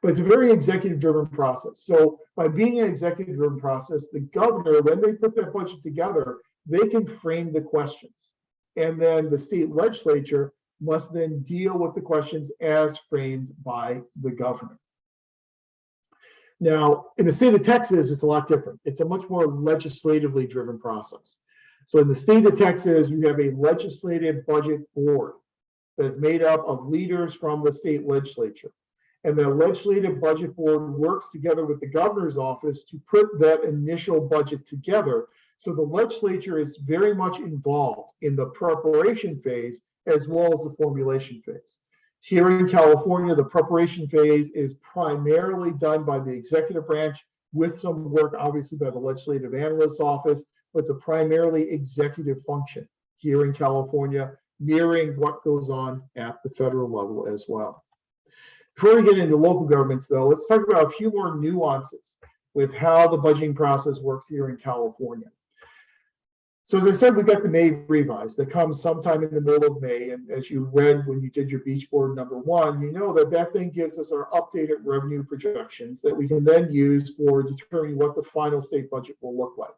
But it's a very executive-driven process. So by being an executive-driven process, the governor, when they put that budget together, they can frame the questions. And then the state legislature must then deal with the questions as framed by the governor. Now, in the state of Texas, it's a lot different. It's a much more legislatively driven process. So in the state of Texas, you have a legislative budget board that's made up of leaders from the state legislature. And the legislative budget board works together with the governor's office to put that initial budget together. So the legislature is very much involved in the preparation phase as well as the formulation phase. Here in California, the preparation phase is primarily done by the executive branch with some work, obviously, by the Legislative Analyst Office, but it's a primarily executive function here in California, mirroring what goes on at the federal level as well. Before we get into local governments, though, let's talk about a few more nuances with how the budgeting process works here in California. So as I said, we got the May revise that comes sometime in the middle of May. And as you read when you did your Beach Board number 1, you know that that thing gives us our updated revenue projections that we can then use for determining what the final state budget will look like.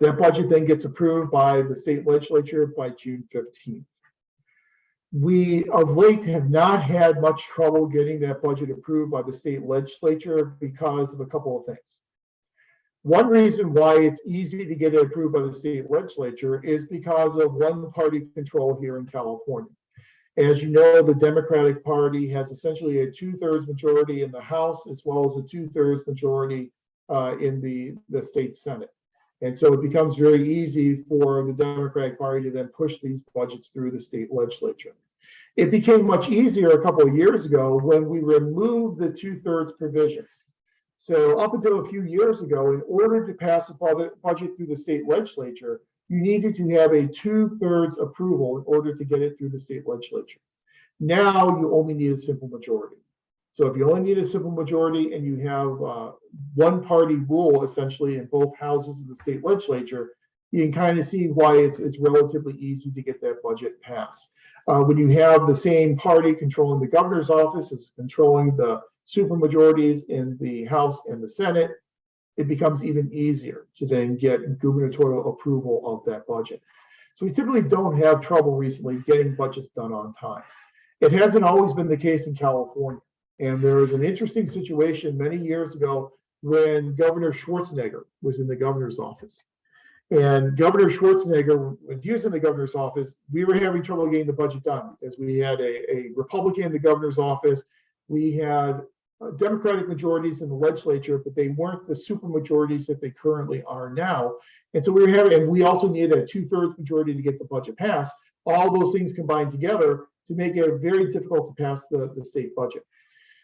That budget then gets approved by the state legislature by June 15th. We, of late, have not had much trouble getting that budget approved by the state legislature because of a couple of things. One reason why it's easy to get it approved by the state legislature is because of one-party control here in California. As you know, the Democratic Party has essentially a 2/3 majority in the House as well as a 2/3 majority in the state Senate. And so it becomes very easy for the Democratic Party to then push these budgets through the state legislature. It became much easier a couple of years ago when we removed the 2/3 provision. So up until a few years ago, in order to pass a budget through the state legislature, you needed to have a 2/3 approval in order to get it through the state legislature. Now you only need a simple majority. So if you only need a simple majority and you have one party rule essentially in both houses of the state legislature, you can kind of see why it's relatively easy to get that budget passed. When you have the same party controlling the governor's office as controlling the supermajorities in the House and the Senate, it becomes even easier to then get gubernatorial approval of that budget. So we typically don't have trouble recently getting budgets done on time. It hasn't always been the case in California. And there was an interesting situation many years ago when Governor Schwarzenegger was in the governor's office. And Governor Schwarzenegger, when he was in the governor's office, we were having trouble getting the budget done because we had a Republican in the governor's office. We had Democratic majorities in the legislature, but they weren't the super majorities that they currently are now. And so we were having, and we also needed a 2/3 majority to get the budget passed. All those things combined together to make it very difficult to pass the state budget.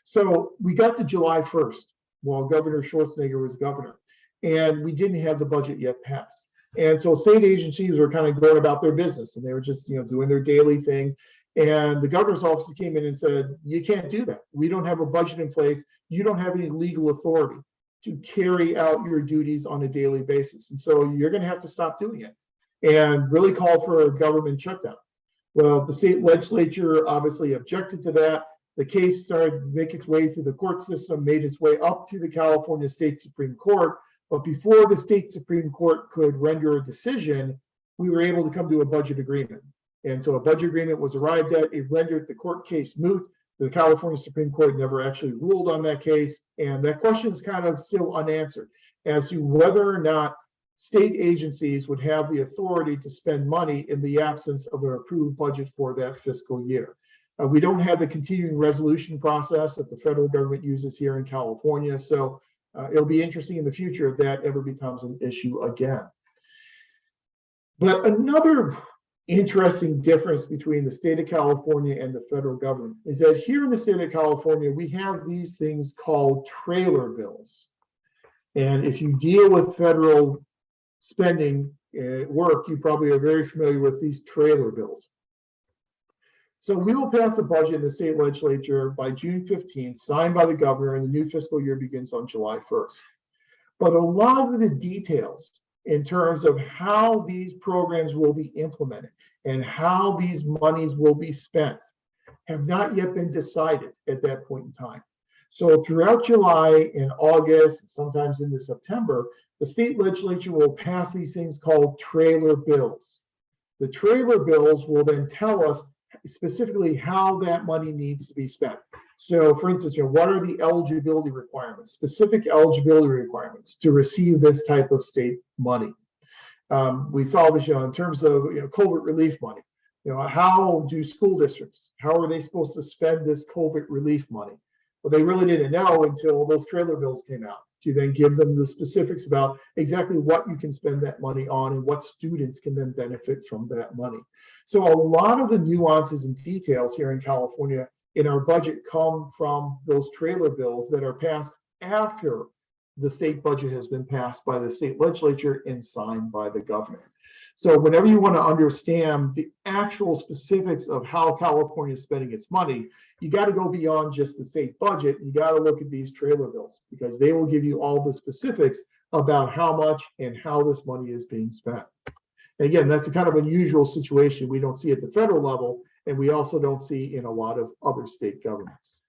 So we got to July 1st while Governor Schwarzenegger was governor, and we didn't have the budget yet passed. And so state agencies were kind of going about their business, and they were just, doing their daily thing. And the governor's office came in and said, you can't do that. We don't have a budget in place. You don't have any legal authority to carry out your duties on a daily basis. And so you're going to have to stop doing it and really call for a government shutdown. Well, the state legislature obviously objected to that. The case started to make its way through the court system, made its way up to the California State Supreme Court. But before the state Supreme Court could render a decision, we were able to come to a budget agreement. And so a budget agreement was arrived at. It rendered the court case moot. The California Supreme Court never actually ruled on that case. And that question is kind of still unanswered as to whether or not state agencies would have the authority to spend money in the absence of an approved budget for that fiscal year. We don't have the continuing resolution process that the federal government uses here in California. So it'll be interesting in the future if that ever becomes an issue again. But another interesting difference between the state of California and the federal government is that here in the state of California, we have these things called trailer bills. And if you deal with federal spending work, you probably are very familiar with these trailer bills. So we will pass a budget in the state legislature by June 15th, signed by the governor, and the new fiscal year begins on July 1st. But a lot of the details in terms of how these programs will be implemented and how these monies will be spent have not yet been decided at that point in time. So throughout July and August, sometimes into September, the state legislature will pass these things called trailer bills. The trailer bills will then tell us specifically how that money needs to be spent. So for instance, what are the eligibility requirements, specific eligibility requirements to receive this type of state money? We saw this, in terms of COVID relief money. How do school districts, how are they supposed to spend this COVID relief money? Well, they really didn't know until those trailer bills came out to then give them the specifics about exactly what you can spend that money on and what students can then benefit from that money. So a lot of the nuances and details here in California in our budget come from those trailer bills that are passed after the state budget has been passed by the state legislature and signed by the governor. So whenever you want to understand the actual specifics of how California is spending its money, you got to go beyond just the state budget. You got to look at these trailer bills because they will give you all the specifics about how much and how this money is being spent. And again, that's a kind of unusual situation we don't see at the federal level, and we also don't see in a lot of other state governments.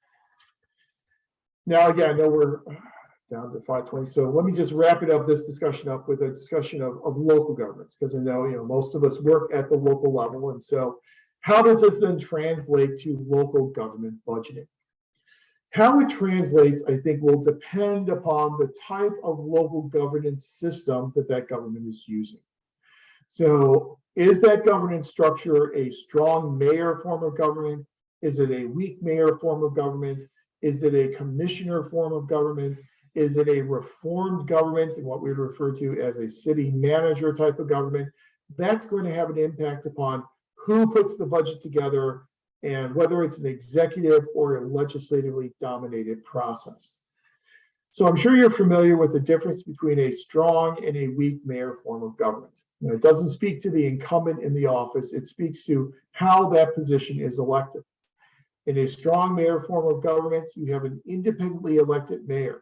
Now, again, I know we're down to 5:20, so let me just wrap it up, this discussion up with a discussion of local governments, because I know most of us work at the local level. And so how does this then translate to local government budgeting? How it translates, I think, will depend upon the type of local governance system that government is using. So is that governance structure a strong mayor form of government? Is it a weak mayor form of government? Is it a commissioner form of government? Is it a reformed government and what we refer to as a city manager type of government? That's going to have an impact upon who puts the budget together and whether it's an executive or a legislatively dominated process. So I'm sure you're familiar with the difference between a strong and a weak mayor form of government. It doesn't speak to the incumbent in the office. It speaks to how that position is elected. In a strong mayor form of government, you have an independently elected mayor.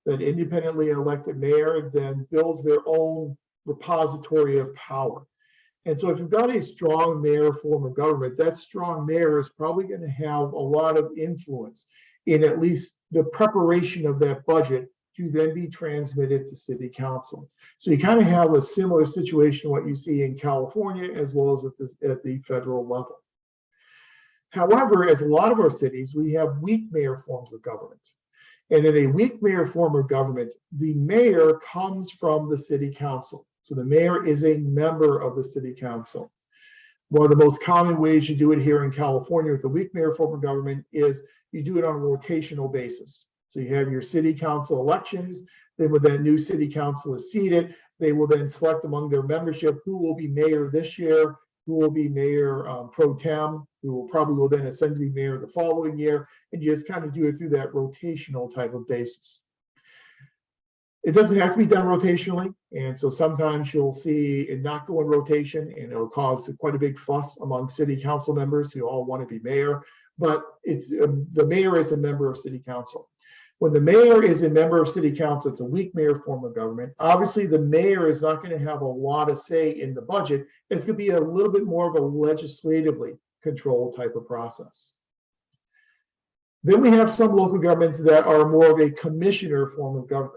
That independently elected mayor then builds their own repository of power. And so if you've got a strong mayor form of government, that strong mayor is probably going to have a lot of influence in at least the preparation of that budget to then be transmitted to city council. So you kind of have a similar situation to what you see in California as well as at the federal level. However, as a lot of our cities, we have weak mayor forms of government. And in a weak mayor form of government, the mayor comes from the city council. So the mayor is a member of the city council. One of the most common ways you do it here in California with the weak mayor form of government is you do it on a rotational basis. So you have your city council elections, then when that new city council is seated, they will then select among their membership who will be mayor this year, who will be mayor pro tem, who will then ascend to be mayor the following year, and you just kind of do it through that rotational type of basis. It doesn't have to be done rotationally, and so sometimes you'll see it not go in rotation, and it'll cause quite a big fuss among city council members who all want to be mayor. But it's the mayor is a member of city council. When the mayor is a member of city council, it's a weak mayor form of government. Obviously, the mayor is not going to have a lot of say in the budget. It's going to be a little bit more of a legislatively controlled type of process. Then we have some local governments that are more of a commissioner form of government.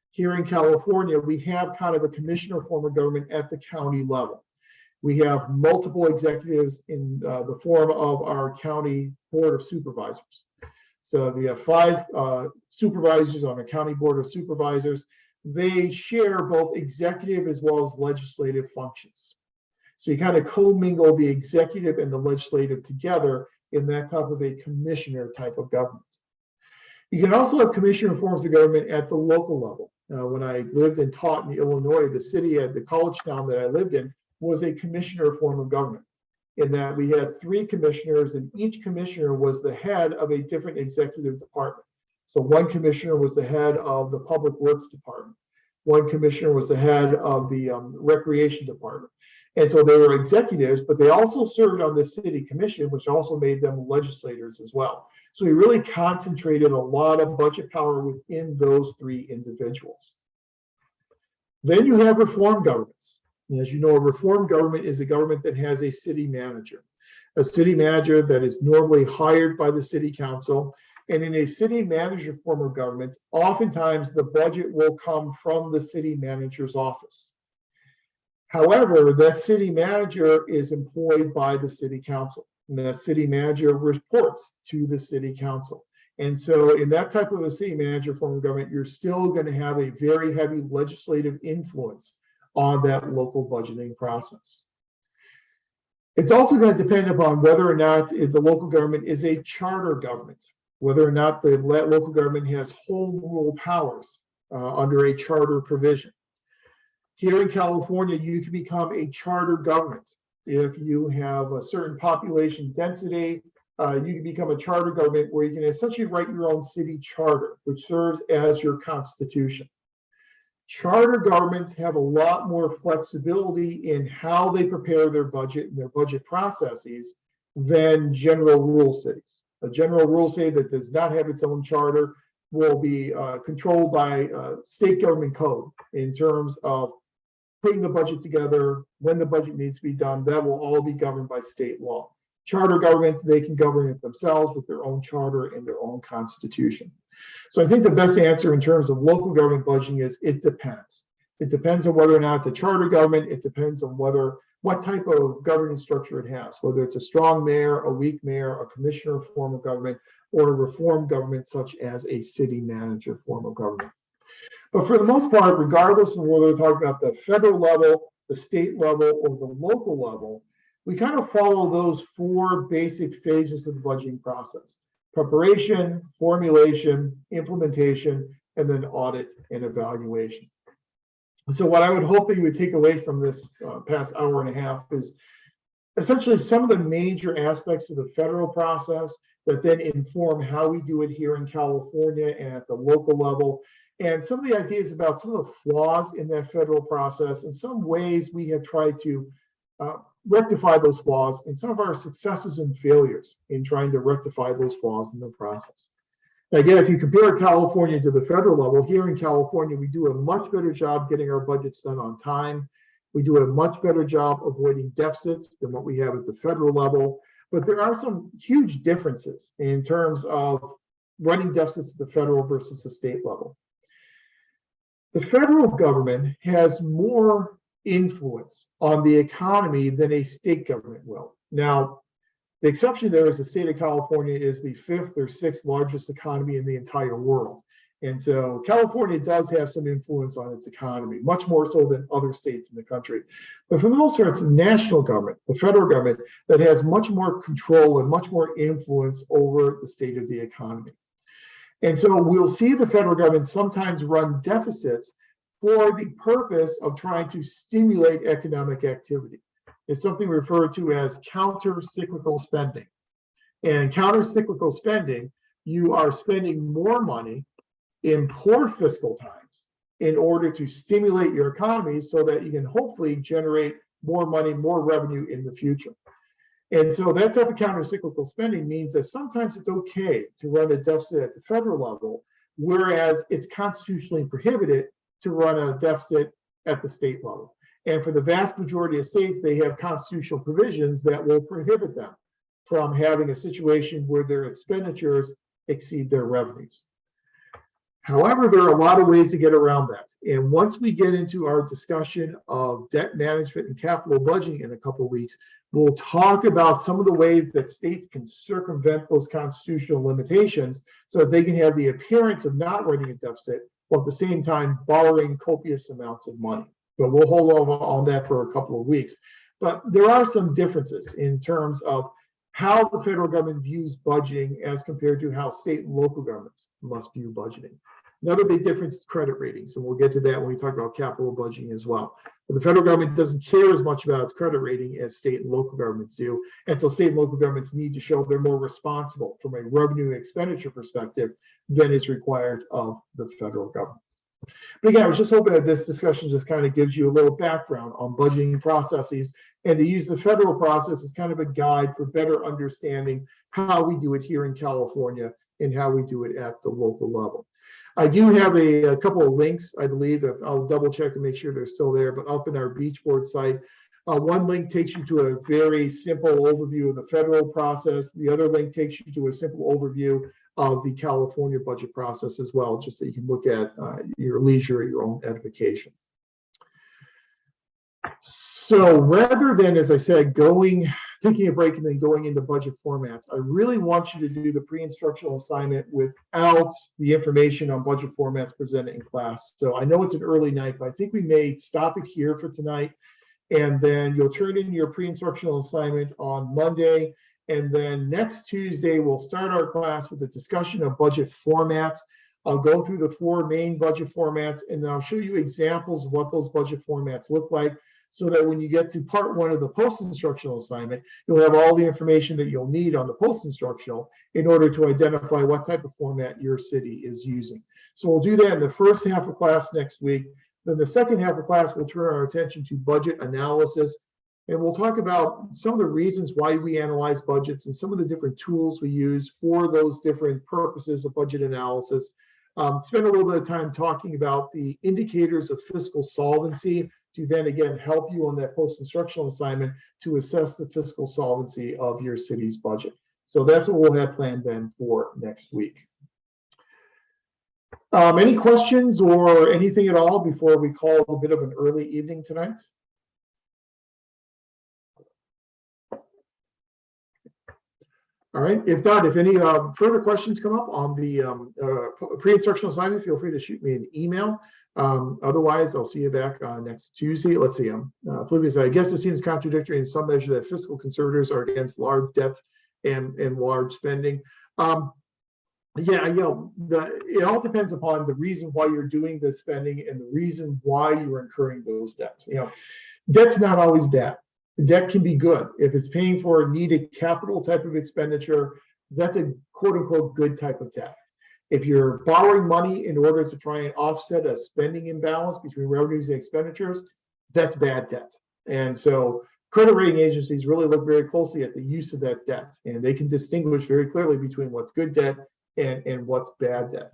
Here in California, we have kind of a commissioner form of government at the county level. We have multiple executives in the form of our county board of supervisors. So we have 5 supervisors on a county board of supervisors. They share both executive as well as legislative functions. So you kind of commingle the executive and the legislative together in that type of a commissioner type of government. You can also have commissioner forms of government at the local level. When I lived and taught in Illinois, the city at the college town that I lived in was a commissioner form of government, in that we had 3 commissioners, and each commissioner was the head of a different executive department. So one commissioner was the head of the public works department. One commissioner was the head of the recreation department. And so they were executives, but they also served on the city commission, which also made them legislators as well. So we really concentrated a lot of budget power within those 3 individuals. Then you have reform governments. And as you know, a reform government is a government that has a city manager that is normally hired by the city council. And in a city manager form of government, oftentimes the budget will come from the city manager's office. However, that city manager is employed by the city council, and that city manager reports to the city council. And so in that type of a city manager form of government, you're still going to have a very heavy legislative influence on that local budgeting process. It's also going to depend upon whether or not the local government is a charter government, whether or not the local government has home rule powers under a charter provision. Here in California, you can become a charter government. If you have a certain population density, you can become a charter government where you can essentially write your own city charter, which serves as your constitution. Charter governments have a lot more flexibility in how they prepare their budget and their budget processes than general rule cities. A general rule city that does not have its own charter will be controlled by state government code in terms of putting the budget together, when the budget needs to be done. That will all be governed by state law. Charter governments, they can govern it themselves with their own charter and their own constitution. So I think the best answer in terms of local government budgeting is it depends. It depends on whether or not it's a charter government. It depends on what type of governance structure it has, whether it's a strong mayor, a weak mayor, a commissioner form of government, or a reform government such as a city manager form of government. But for the most part, regardless of whether we're talking about the federal level, the state level, or the local level, we kind of follow those 4 basic phases of the budgeting process: preparation, formulation, implementation, and then audit and evaluation. So what I would hope that you would take away from this past hour and a half is essentially some of the major aspects of the federal process that then inform how we do it here in California and at the local level, and some of the ideas about some of the flaws in that federal process, and some ways we have tried to rectify those flaws, and some of our successes and failures in trying to rectify those flaws in the process. Again, if you compare California to the federal level, here in California, we do a much better job getting our budgets done on time. We do a much better job avoiding deficits than what we have at the federal level. But there are some huge differences in terms of running deficits at the federal versus the state level. The federal government has more influence on the economy than a state government will. Now, the exception there is the state of California is the 5th or 6th largest economy in the entire world. And so California does have some influence on its economy, much more so than other states in the country. But for the most part, it's the national government, the federal government, that has much more control and much more influence over the state of the economy. And so we'll see the federal government sometimes run deficits for the purpose of trying to stimulate economic activity. It's something referred to as counter-cyclical spending. And counter-cyclical spending, you are spending more money in poor fiscal times in order to stimulate your economy so that you can hopefully generate more money, more revenue in the future. And so that type of counter-cyclical spending means that sometimes it's okay to run a deficit at the federal level, whereas it's constitutionally prohibited to run a deficit at the state level. And for the vast majority of states, they have constitutional provisions that will prohibit them from having a situation where their expenditures exceed their revenues. However, there are a lot of ways to get around that. And once we get into our discussion of debt management and capital budgeting in a couple of weeks, we'll talk about some of the ways that states can circumvent those constitutional limitations so that they can have the appearance of not running a deficit, while at the same time borrowing copious amounts of money. But we'll hold off on that for a couple of weeks. But there are some differences in terms of how the federal government views budgeting as compared to how state and local governments must view budgeting. Another big difference is credit ratings, and we'll get to that when we talk about capital budgeting as well. But the federal government doesn't care as much about its credit rating as state and local governments do, and so state and local governments need to show they're more responsible from a revenue and expenditure perspective than is required of the federal government. But again, I was just hoping that this discussion just kind of gives you a little background on budgeting processes and to use the federal process as kind of a guide for better understanding how we do it here in California and how we do it at the local level. I do have a couple of links, I believe. I'll double check and make sure they're still there, but up in our beach board site, one link takes you to a very simple overview of the federal process. The other link takes you to a simple overview of the California budget process as well, just so you can look at your leisure, your own edification. So rather than, as I said, taking a break and then going into budget formats, I really want you to do the pre-instructional assignment without the information on budget formats presented in class. So I know it's an early night, but I think we may stop it here for tonight. And then you'll turn in your pre-instructional assignment on Monday. And then next Tuesday, we'll start our class with a discussion of budget formats. I'll go through the 4 main budget formats, and then I'll show you examples of what those budget formats look like, so that when you get to part 1 of the post-instructional assignment, you'll have all the information that you'll need on the post-instructional in order to identify what type of format your city is using. So we'll do that in the first half of class next week. Then the second half of class, we'll turn our attention to budget analysis, and we'll talk about some of the reasons why we analyze budgets and some of the different tools we use for those different purposes of budget analysis. Spend a little bit of time talking about the indicators of fiscal solvency to then again help you on that post-instructional assignment to assess the fiscal solvency of your city's budget. So that's what we'll have planned then for next week. Any questions or anything at all before we call it a bit of an early evening tonight? All right, if not, if any further questions come up on the pre-instructional assignment, feel free to shoot me an email. Otherwise, I'll see you back next Tuesday. Let's see. Flavia said, I guess it seems contradictory in some measure that fiscal conservators are against large debt and large spending. Yeah, it all depends upon the reason why you're doing the spending and the reason why you're incurring those debts. Debt's not always bad. Debt can be good. If it's paying for a needed capital type of expenditure, that's a quote unquote good type of debt. If you're borrowing money in order to try and offset a spending imbalance between revenues and expenditures, that's bad debt. And so credit rating agencies really look very closely at the use of that debt, and they can distinguish very clearly between what's good debt and what's bad debt.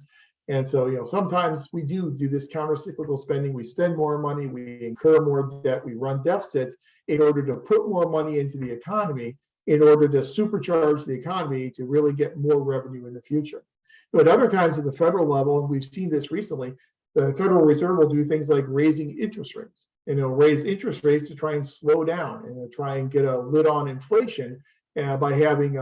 And so, sometimes we do this counter-cyclical spending. We spend more money, we incur more debt, we run deficits in order to put more money into the economy, in order to supercharge the economy to really get more revenue in the future. But other times at the federal level, and we've seen this recently, the Federal Reserve will do things like raising interest rates. And it'll raise interest rates to try and slow down and to try and get a lid on inflation by having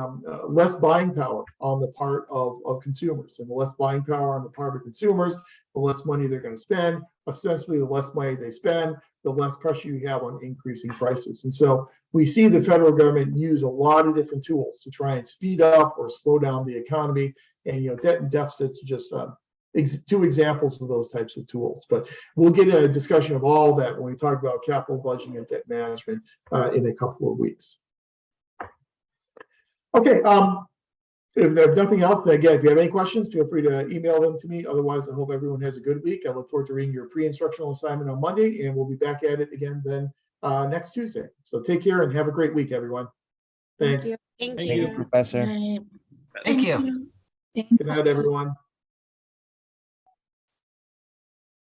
less buying power on the part of consumers. And the less buying power on the part of consumers, the less money they're going to spend. Ostensibly, the less money they spend, the less pressure you have on increasing prices. And so we see the federal government use a lot of different tools to try and speed up or slow down the economy. And debt and deficits are just two examples of those types of tools. But we'll get into a discussion of all that when we talk about capital budgeting and debt management in a couple of weeks. Okay, if there's nothing else, again, if you have any questions, feel free to email them to me. Otherwise, I hope everyone has a good week. I look forward to reading your pre-instructional assignment on Monday, and we'll be back at it again then next Tuesday. So take care and have a great week, everyone. Thanks. Thank Thank you, you. Professor. Thank you. you. Good night, everyone.